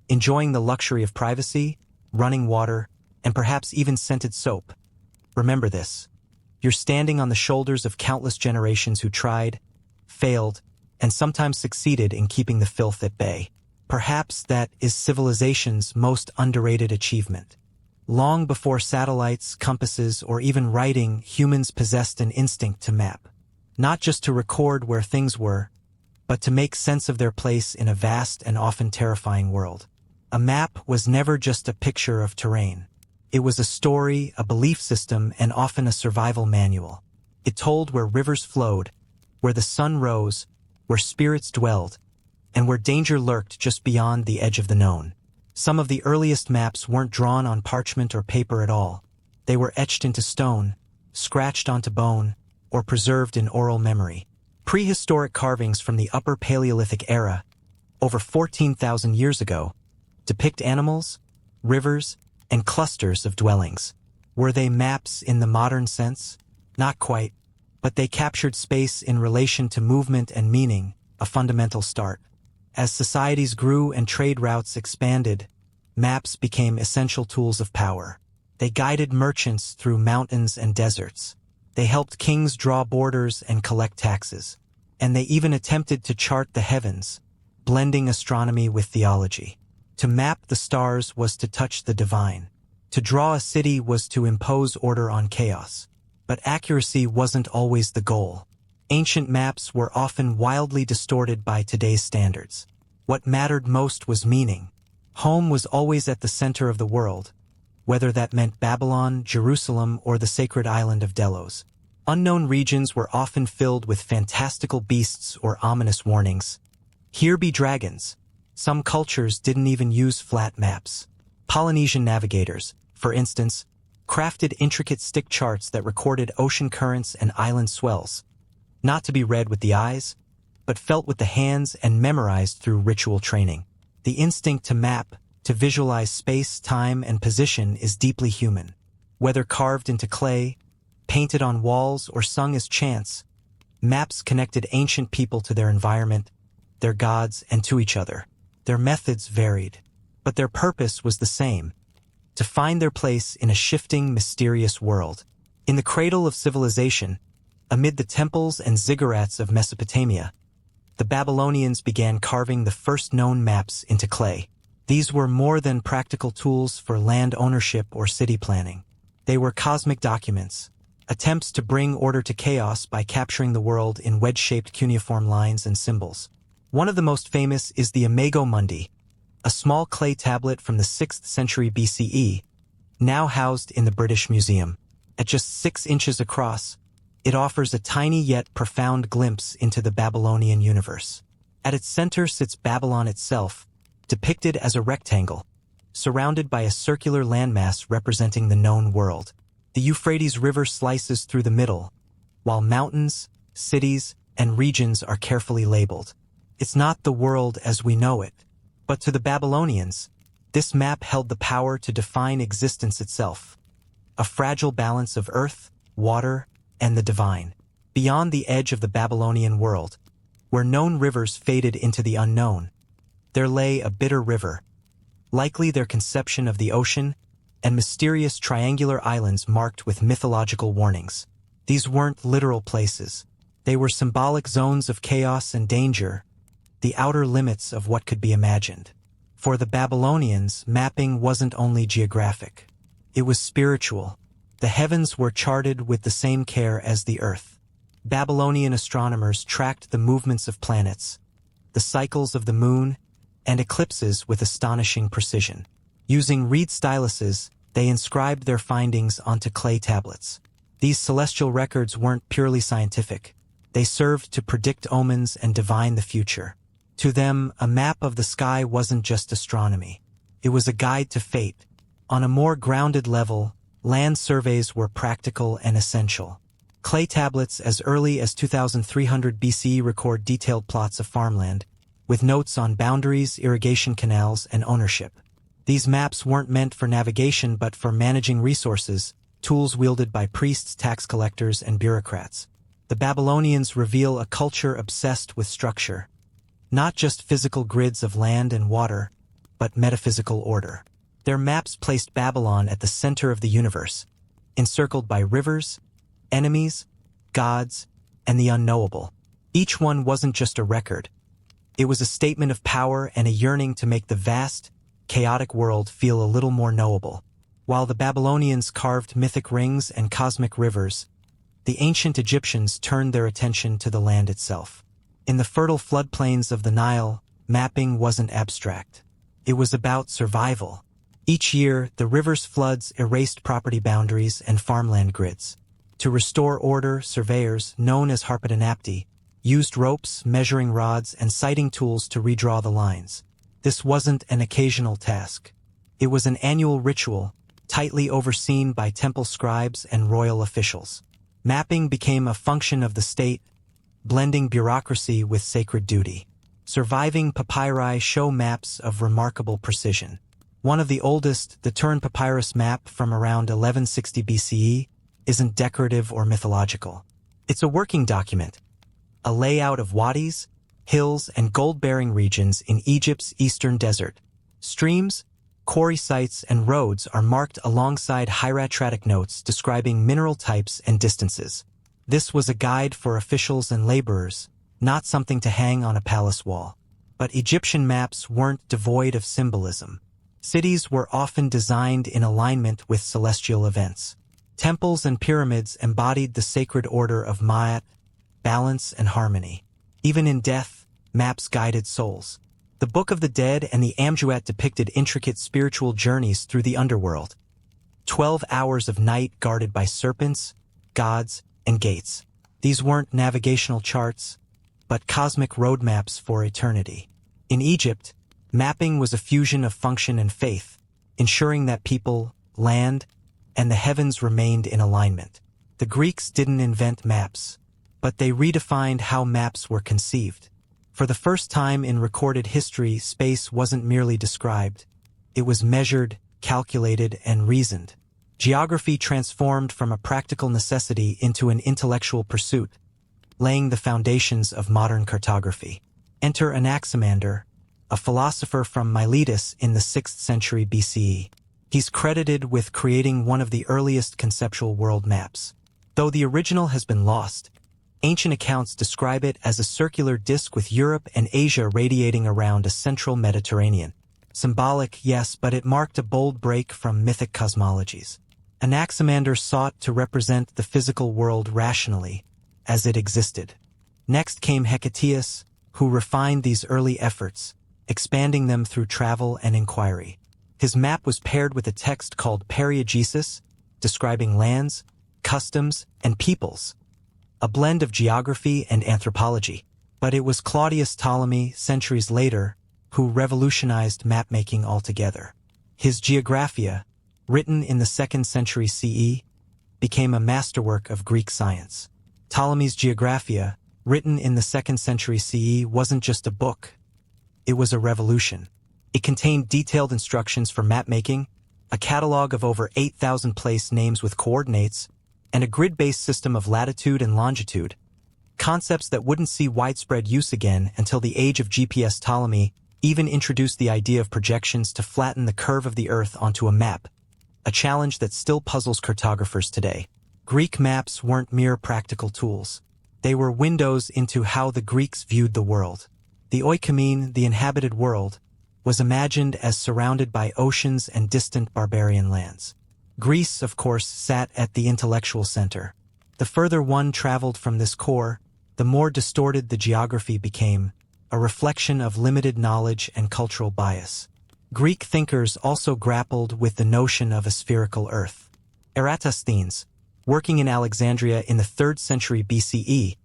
enjoying the luxury of privacy, running water, and perhaps even scented soap, remember this. You're standing on the shoulders of countless generations who tried, failed, and sometimes succeeded in keeping the filth at bay. Perhaps that is civilization's most underrated achievement. Long before satellites, compasses, or even writing, humans possessed an instinct to map. Not just to record where things were, but to make sense of their place in a vast and often terrifying world. A map was never just a picture of terrain. It was a story, a belief system, and often a survival manual. It told where rivers flowed, where the sun rose, where spirits dwelled, and where danger lurked just beyond the edge of the known. Some of the earliest maps weren't drawn on parchment or paper at all. They were etched into stone, scratched onto bone, or preserved in oral memory. Prehistoric carvings from the Upper Paleolithic era, over 14,000 years ago, depict animals, rivers, and clusters of dwellings. Were they maps in the modern sense? Not quite, but they captured space in relation to movement and meaning, a fundamental start. As societies grew and trade routes expanded, maps became essential tools of power. They guided merchants through mountains and deserts. They helped kings draw borders and collect taxes. And they even attempted to chart the heavens, blending astronomy with theology. To map the stars was to touch the divine. To draw a city was to impose order on chaos. But accuracy wasn't always the goal. Ancient maps were often wildly distorted by today's standards. What mattered most was meaning. Home was always at the center of the world, whether that meant Babylon, Jerusalem, or the sacred island of Delos. Unknown regions were often filled with fantastical beasts or ominous warnings. Here be dragons. Some cultures didn't even use flat maps. Polynesian navigators, for instance, crafted intricate stick charts that recorded ocean currents and island swells, not to be read with the eyes, but felt with the hands and memorized through ritual training. The instinct to map, to visualize space, time, and position is deeply human. Whether carved into clay, painted on walls, or sung as chants, maps connected ancient people to their environment, their gods, and to each other. Their methods varied, but their purpose was the same: to find their place in a shifting, mysterious world. In the cradle of civilization, amid the temples and ziggurats of Mesopotamia, the Babylonians began carving the first known maps into clay. These were more than practical tools for land ownership or city planning. They were cosmic documents, attempts to bring order to chaos by capturing the world in wedge-shaped cuneiform lines and symbols. One of the most famous is the Imago Mundi, a small clay tablet from the 6th century BCE, now housed in the British Museum. At just 6 inches across, it offers a tiny yet profound glimpse into the Babylonian universe. At its center sits Babylon itself, depicted as a rectangle, surrounded by a circular landmass representing the known world. The Euphrates River slices through the middle, while mountains, cities, and regions are carefully labeled. It's not the world as we know it, but to the Babylonians, this map held the power to define existence itself, a fragile balance of earth, water, and the divine. Beyond the edge of the Babylonian world, where known rivers faded into the unknown, there lay a bitter river, likely their conception of the ocean, and mysterious triangular islands marked with mythological warnings. These weren't literal places. They were symbolic zones of chaos and danger, the outer limits of what could be imagined. For the Babylonians, mapping wasn't only geographic. It was spiritual. The heavens were charted with the same care as the earth. Babylonian astronomers tracked the movements of planets, the cycles of the moon, and eclipses with astonishing precision. Using reed styluses, they inscribed their findings onto clay tablets. These celestial records weren't purely scientific. They served to predict omens and divine the future. To them, a map of the sky wasn't just astronomy. It was a guide to fate. On a more grounded level, land surveys were practical and essential. Clay tablets as early as 2300 BCE record detailed plots of farmland, with notes on boundaries, irrigation canals, and ownership. These maps weren't meant for navigation but for managing resources, tools wielded by priests, tax collectors, and bureaucrats. The Babylonians reveal a culture obsessed with structure. Not just physical grids of land and water, but metaphysical order. Their maps placed Babylon at the center of the universe, encircled by rivers, enemies, gods, and the unknowable. Each one wasn't just a record. It was a statement of power and a yearning to make the vast, chaotic world feel a little more knowable. While the Babylonians carved mythic rings and cosmic rivers, the ancient Egyptians turned their attention to the land itself. In the fertile floodplains of the Nile, mapping wasn't abstract. It was about survival. Each year, the river's floods erased property boundaries and farmland grids. To restore order, surveyors, known as harpagonapti, used ropes, measuring rods, and sighting tools to redraw the lines. This wasn't an occasional task. It was an annual ritual, tightly overseen by temple scribes and royal officials. Mapping became a function of the state, blending bureaucracy with sacred duty. Surviving papyri show maps of remarkable precision. One of the oldest, the Turin Papyrus map from around 1160 BCE, isn't decorative or mythological. It's a working document, a layout of wadis, hills, and gold-bearing regions in Egypt's eastern desert. Streams, quarry sites, and roads are marked alongside hieratic notes describing mineral types and distances. This was a guide for officials and laborers, not something to hang on a palace wall. But Egyptian maps weren't devoid of symbolism. Cities were often designed in alignment with celestial events. Temples and pyramids embodied the sacred order of Ma'at, balance and harmony. Even in death, maps guided souls. The Book of the Dead and the Amjuat depicted intricate spiritual journeys through the underworld. 12 hours of night guarded by serpents, gods, and gates. These weren't navigational charts, but cosmic roadmaps for eternity. In Egypt, mapping was a fusion of function and faith, ensuring that people, land, and the heavens remained in alignment. The Greeks didn't invent maps, but they redefined how maps were conceived. For the first time in recorded history, space wasn't merely described. It was measured, calculated, and reasoned. Geography transformed from a practical necessity into an intellectual pursuit, laying the foundations of modern cartography. Enter Anaximander, a philosopher from Miletus in the 6th century BCE. He's credited with creating one of the earliest conceptual world maps. Though the original has been lost, ancient accounts describe it as a circular disk with Europe and Asia radiating around a central Mediterranean. Symbolic, yes, but it marked a bold break from mythic cosmologies. Anaximander sought to represent the physical world rationally, as it existed. Next came Hecataeus, who refined these early efforts, expanding them through travel and inquiry. His map was paired with a text called Periegesis, describing lands, customs, and peoples, a blend of geography and anthropology. But it was Claudius Ptolemy, centuries later, who revolutionized mapmaking altogether. His Geographia, written in the 2nd century CE, became a masterwork of Greek science. Ptolemy's Geographia, written in the 2nd century CE, wasn't just a book. It was a revolution. It contained detailed instructions for mapmaking, a catalog of over 8,000 place names with coordinates, and a grid-based system of latitude and longitude, concepts that wouldn't see widespread use again until the age of GPS. Ptolemy even introduced the idea of projections to flatten the curve of the Earth onto a map, a challenge that still puzzles cartographers today. Greek maps weren't mere practical tools. They were windows into how the Greeks viewed the world. The oikoumene, the inhabited world, was imagined as surrounded by oceans and distant barbarian lands. Greece, of course, sat at the intellectual center. The further one traveled from this core, the more distorted the geography became, a reflection of limited knowledge and cultural bias. Greek thinkers also grappled with the notion of a spherical Earth. Eratosthenes, working in Alexandria in the 3rd century BCE,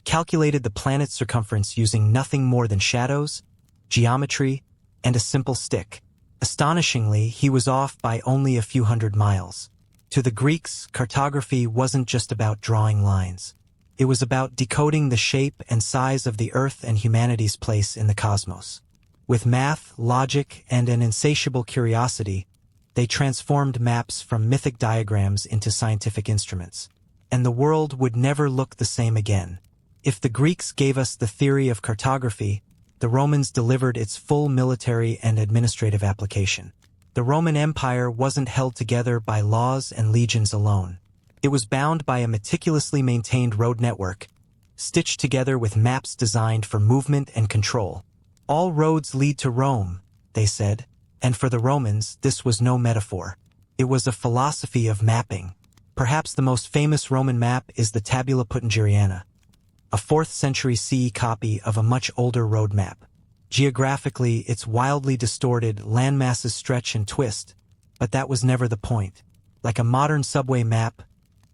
calculated the planet's circumference using nothing more than shadows, geometry, and a simple stick. Astonishingly, he was off by only a few hundred miles. To the Greeks, cartography wasn't just about drawing lines. It was about decoding the shape and size of the Earth and humanity's place in the cosmos. With math, logic, and an insatiable curiosity, they transformed maps from mythic diagrams into scientific instruments. And the world would never look the same again. If the Greeks gave us the theory of cartography, the Romans delivered its full military and administrative application. The Roman Empire wasn't held together by laws and legions alone. It was bound by a meticulously maintained road network, stitched together with maps designed for movement and control. All roads lead to Rome, they said, and for the Romans, this was no metaphor. It was a philosophy of mapping. Perhaps the most famous Roman map is the Tabula Peutingeriana, a 4th century CE copy of a much older road map. Geographically, its wildly distorted landmasses stretch and twist, but that was never the point. Like a modern subway map,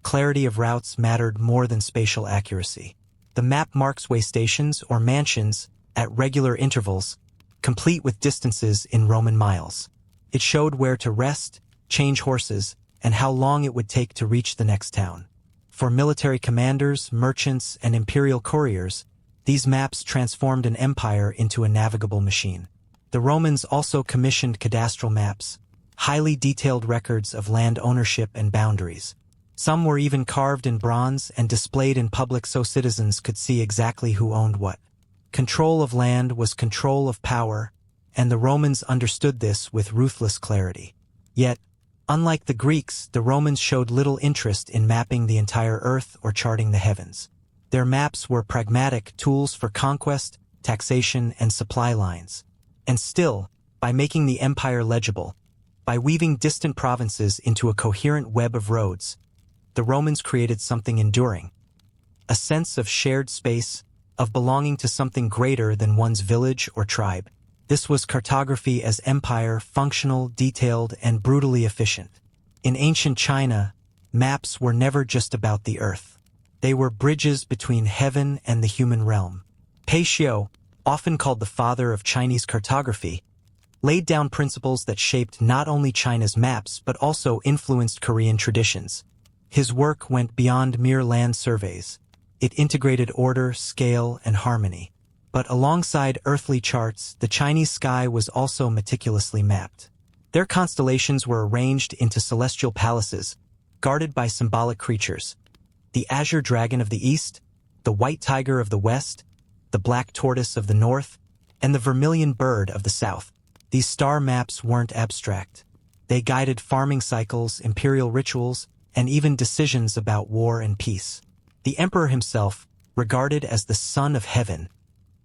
clarity of routes mattered more than spatial accuracy. The map marks way stations or mansions at regular intervals, complete with distances in Roman miles. It showed where to rest, change horses, and how long it would take to reach the next town. For military commanders, merchants, and imperial couriers, these maps transformed an empire into a navigable machine. The Romans also commissioned cadastral maps, highly detailed records of land ownership and boundaries. Some were even carved in bronze and displayed in public so citizens could see exactly who owned what. Control of land was control of power, and the Romans understood this with ruthless clarity. Yet, unlike the Greeks, the Romans showed little interest in mapping the entire Earth or charting the heavens. Their maps were pragmatic tools for conquest, taxation, and supply lines. And still, by making the empire legible, by weaving distant provinces into a coherent web of roads, the Romans created something enduring. A sense of shared space, of belonging to something greater than one's village or tribe. This was cartography as empire, functional, detailed, and brutally efficient. In ancient China, maps were never just about the Earth. They were bridges between heaven and the human realm. Pei Xiu, often called the father of Chinese cartography, laid down principles that shaped not only China's maps but also influenced Korean traditions. His work went beyond mere land surveys. It integrated order, scale, and harmony. But alongside earthly charts, the Chinese sky was also meticulously mapped. Their constellations were arranged into celestial palaces, guarded by symbolic creatures. The azure dragon of the east, the white tiger of the west, the black tortoise of the north, and the vermilion bird of the south. These star maps weren't abstract. They guided farming cycles, imperial rituals, and even decisions about war and peace. The emperor himself, regarded as the son of heaven,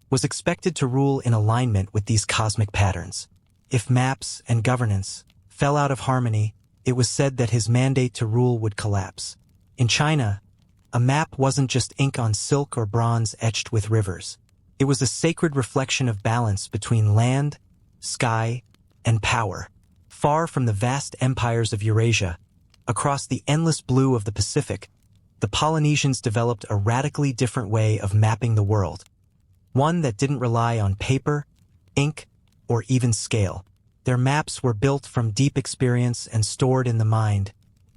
was expected to rule in alignment with these cosmic patterns. If maps and governance fell out of harmony, it was said that his mandate to rule would collapse. In China, a map wasn't just ink on silk or bronze etched with rivers. It was a sacred reflection of balance between land, sky, and power. Far from the vast empires of Eurasia, across the endless blue of the Pacific, the Polynesians developed a radically different way of mapping the world. One that didn't rely on paper, ink, or even scale. Their maps were built from deep experience and stored in the mind,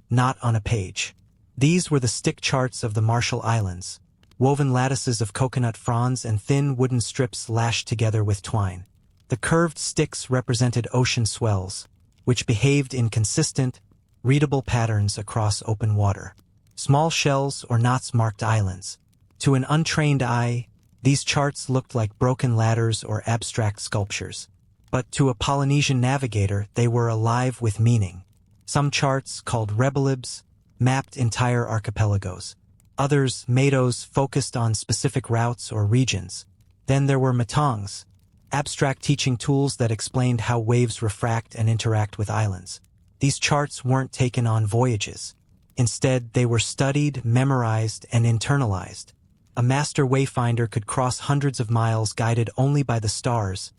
not on a page. These were the stick charts of the Marshall Islands, woven lattices of coconut fronds and thin wooden strips lashed together with twine. The curved sticks represented ocean swells, which behaved in consistent, readable patterns across open water. Small shells or knots marked islands. To an untrained eye, these charts looked like broken ladders or abstract sculptures. But to a Polynesian navigator, they were alive with meaning. Some charts, called rebelibs, mapped entire archipelagos. Others, matos, focused on specific routes or regions. Then there were matongs, abstract teaching tools that explained how waves refract and interact with islands. These charts weren't taken on voyages. Instead, they were studied, memorized, and internalized. A master wayfinder could cross hundreds of miles guided only by the stars,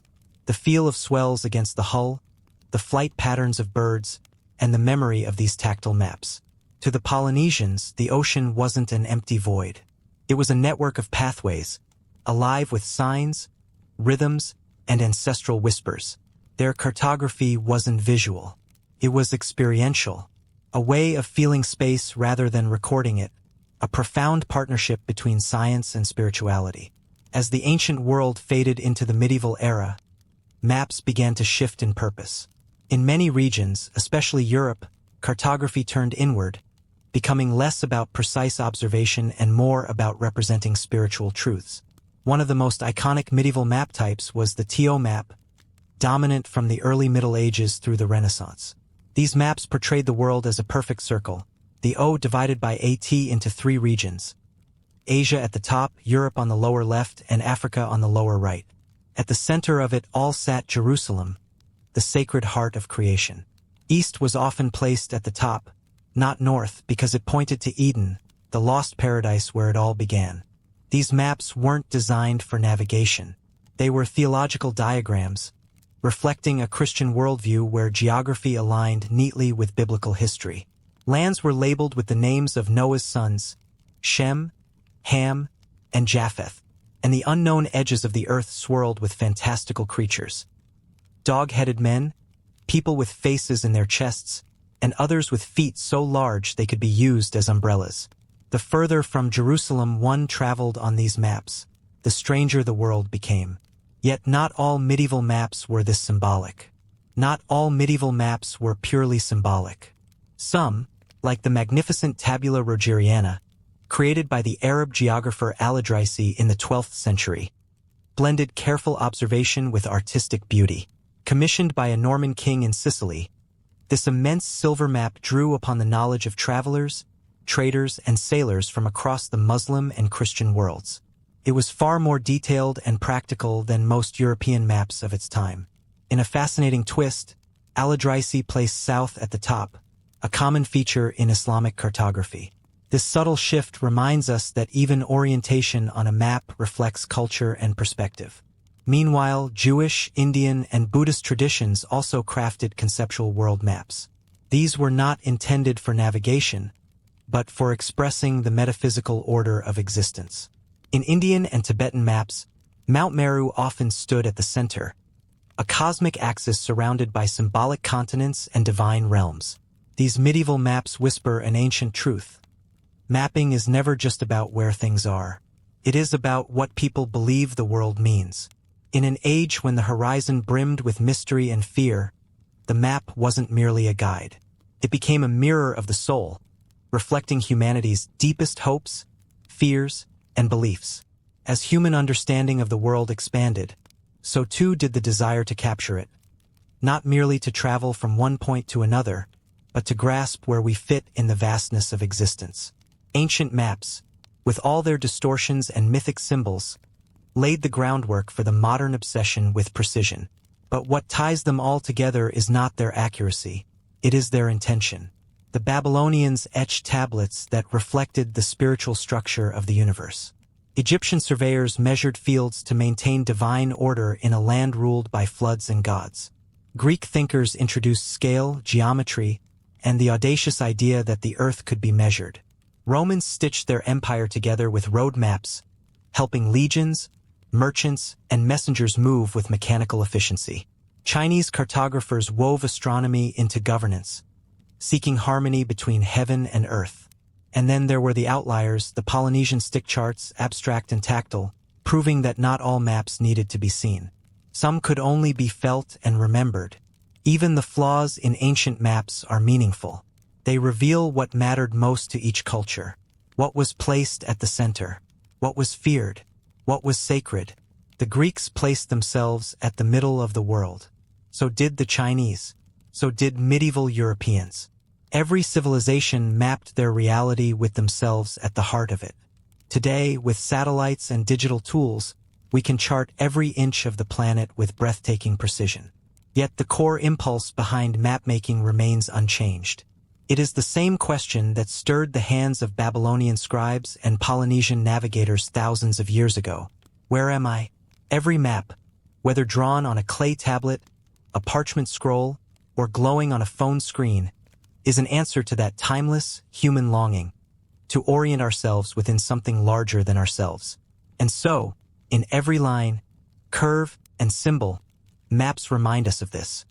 the feel of swells against the hull, the flight patterns of birds, and the memory of these tactile maps. To the Polynesians, the ocean wasn't an empty void. It was a network of pathways, alive with signs, rhythms, and ancestral whispers. Their cartography wasn't visual. It was experiential, a way of feeling space rather than recording it, a profound partnership between science and spirituality. As the ancient world faded into the medieval era, maps began to shift in purpose. In many regions, especially Europe, cartography turned inward, becoming less about precise observation and more about representing spiritual truths. One of the most iconic medieval map types was the TO map, dominant from the early Middle Ages through the Renaissance. These maps portrayed the world as a perfect circle, the O divided by AT into 3 regions: Asia at the top, Europe on the lower left, and Africa on the lower right. At the center of it all sat Jerusalem, the sacred heart of creation. East was often placed at the top, not north, because it pointed to Eden, the lost paradise where it all began. These maps weren't designed for navigation. They were theological diagrams, reflecting a Christian worldview where geography aligned neatly with biblical history. Lands were labeled with the names of Noah's sons, Shem, Ham, and Japheth, and the unknown edges of the earth swirled with fantastical creatures. Dog-headed men, people with faces in their chests, and others with feet so large they could be used as umbrellas. The further from Jerusalem one traveled on these maps, the stranger the world became. Yet not all medieval maps were this symbolic. Not all medieval maps were purely symbolic. Some, like the magnificent Tabula Rogeriana, created by the Arab geographer Al-Idrisi in the 12th century, blended careful observation with artistic beauty. Commissioned by a Norman king in Sicily, this immense silver map drew upon the knowledge of travelers, traders, and sailors from across the Muslim and Christian worlds. It was far more detailed and practical than most European maps of its time. In a fascinating twist, Al-Idrisi placed south at the top, a common feature in Islamic cartography. This subtle shift reminds us that even orientation on a map reflects culture and perspective. Meanwhile, Jewish, Indian, and Buddhist traditions also crafted conceptual world maps. These were not intended for navigation, but for expressing the metaphysical order of existence. In Indian and Tibetan maps, Mount Meru often stood at the center, a cosmic axis surrounded by symbolic continents and divine realms. These medieval maps whisper an ancient truth. Mapping is never just about where things are. It is about what people believe the world means. In an age when the horizon brimmed with mystery and fear, the map wasn't merely a guide. It became a mirror of the soul, reflecting humanity's deepest hopes, fears, and beliefs. As human understanding of the world expanded, so too did the desire to capture it, not merely to travel from one point to another, but to grasp where we fit in the vastness of existence. Ancient maps, with all their distortions and mythic symbols, laid the groundwork for the modern obsession with precision. But what ties them all together is not their accuracy, it is their intention. The Babylonians etched tablets that reflected the spiritual structure of the universe. Egyptian surveyors measured fields to maintain divine order in a land ruled by floods and gods. Greek thinkers introduced scale, geometry, and the audacious idea that the earth could be measured. Romans stitched their empire together with road maps, helping legions, merchants, and messengers move with mechanical efficiency. Chinese cartographers wove astronomy into governance, seeking harmony between heaven and earth. And then there were the outliers, the Polynesian stick charts, abstract and tactile, proving that not all maps needed to be seen. Some could only be felt and remembered. Even the flaws in ancient maps are meaningful. They reveal what mattered most to each culture, what was placed at the center, what was feared, what was sacred. The Greeks placed themselves at the middle of the world. So did the Chinese. So did medieval Europeans. Every civilization mapped their reality with themselves at the heart of it. Today, with satellites and digital tools, we can chart every inch of the planet with breathtaking precision. Yet the core impulse behind mapmaking remains unchanged. It is the same question that stirred the hands of Babylonian scribes and Polynesian navigators thousands of years ago. Where am I? Every map, whether drawn on a clay tablet, a parchment scroll, or glowing on a phone screen is an answer to that timeless, human longing to orient ourselves within something larger than ourselves. And so, in every line, curve, and symbol, maps remind us of this.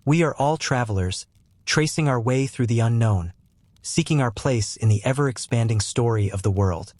We are all travelers, tracing our way through the unknown, seeking our place in the ever-expanding story of the world.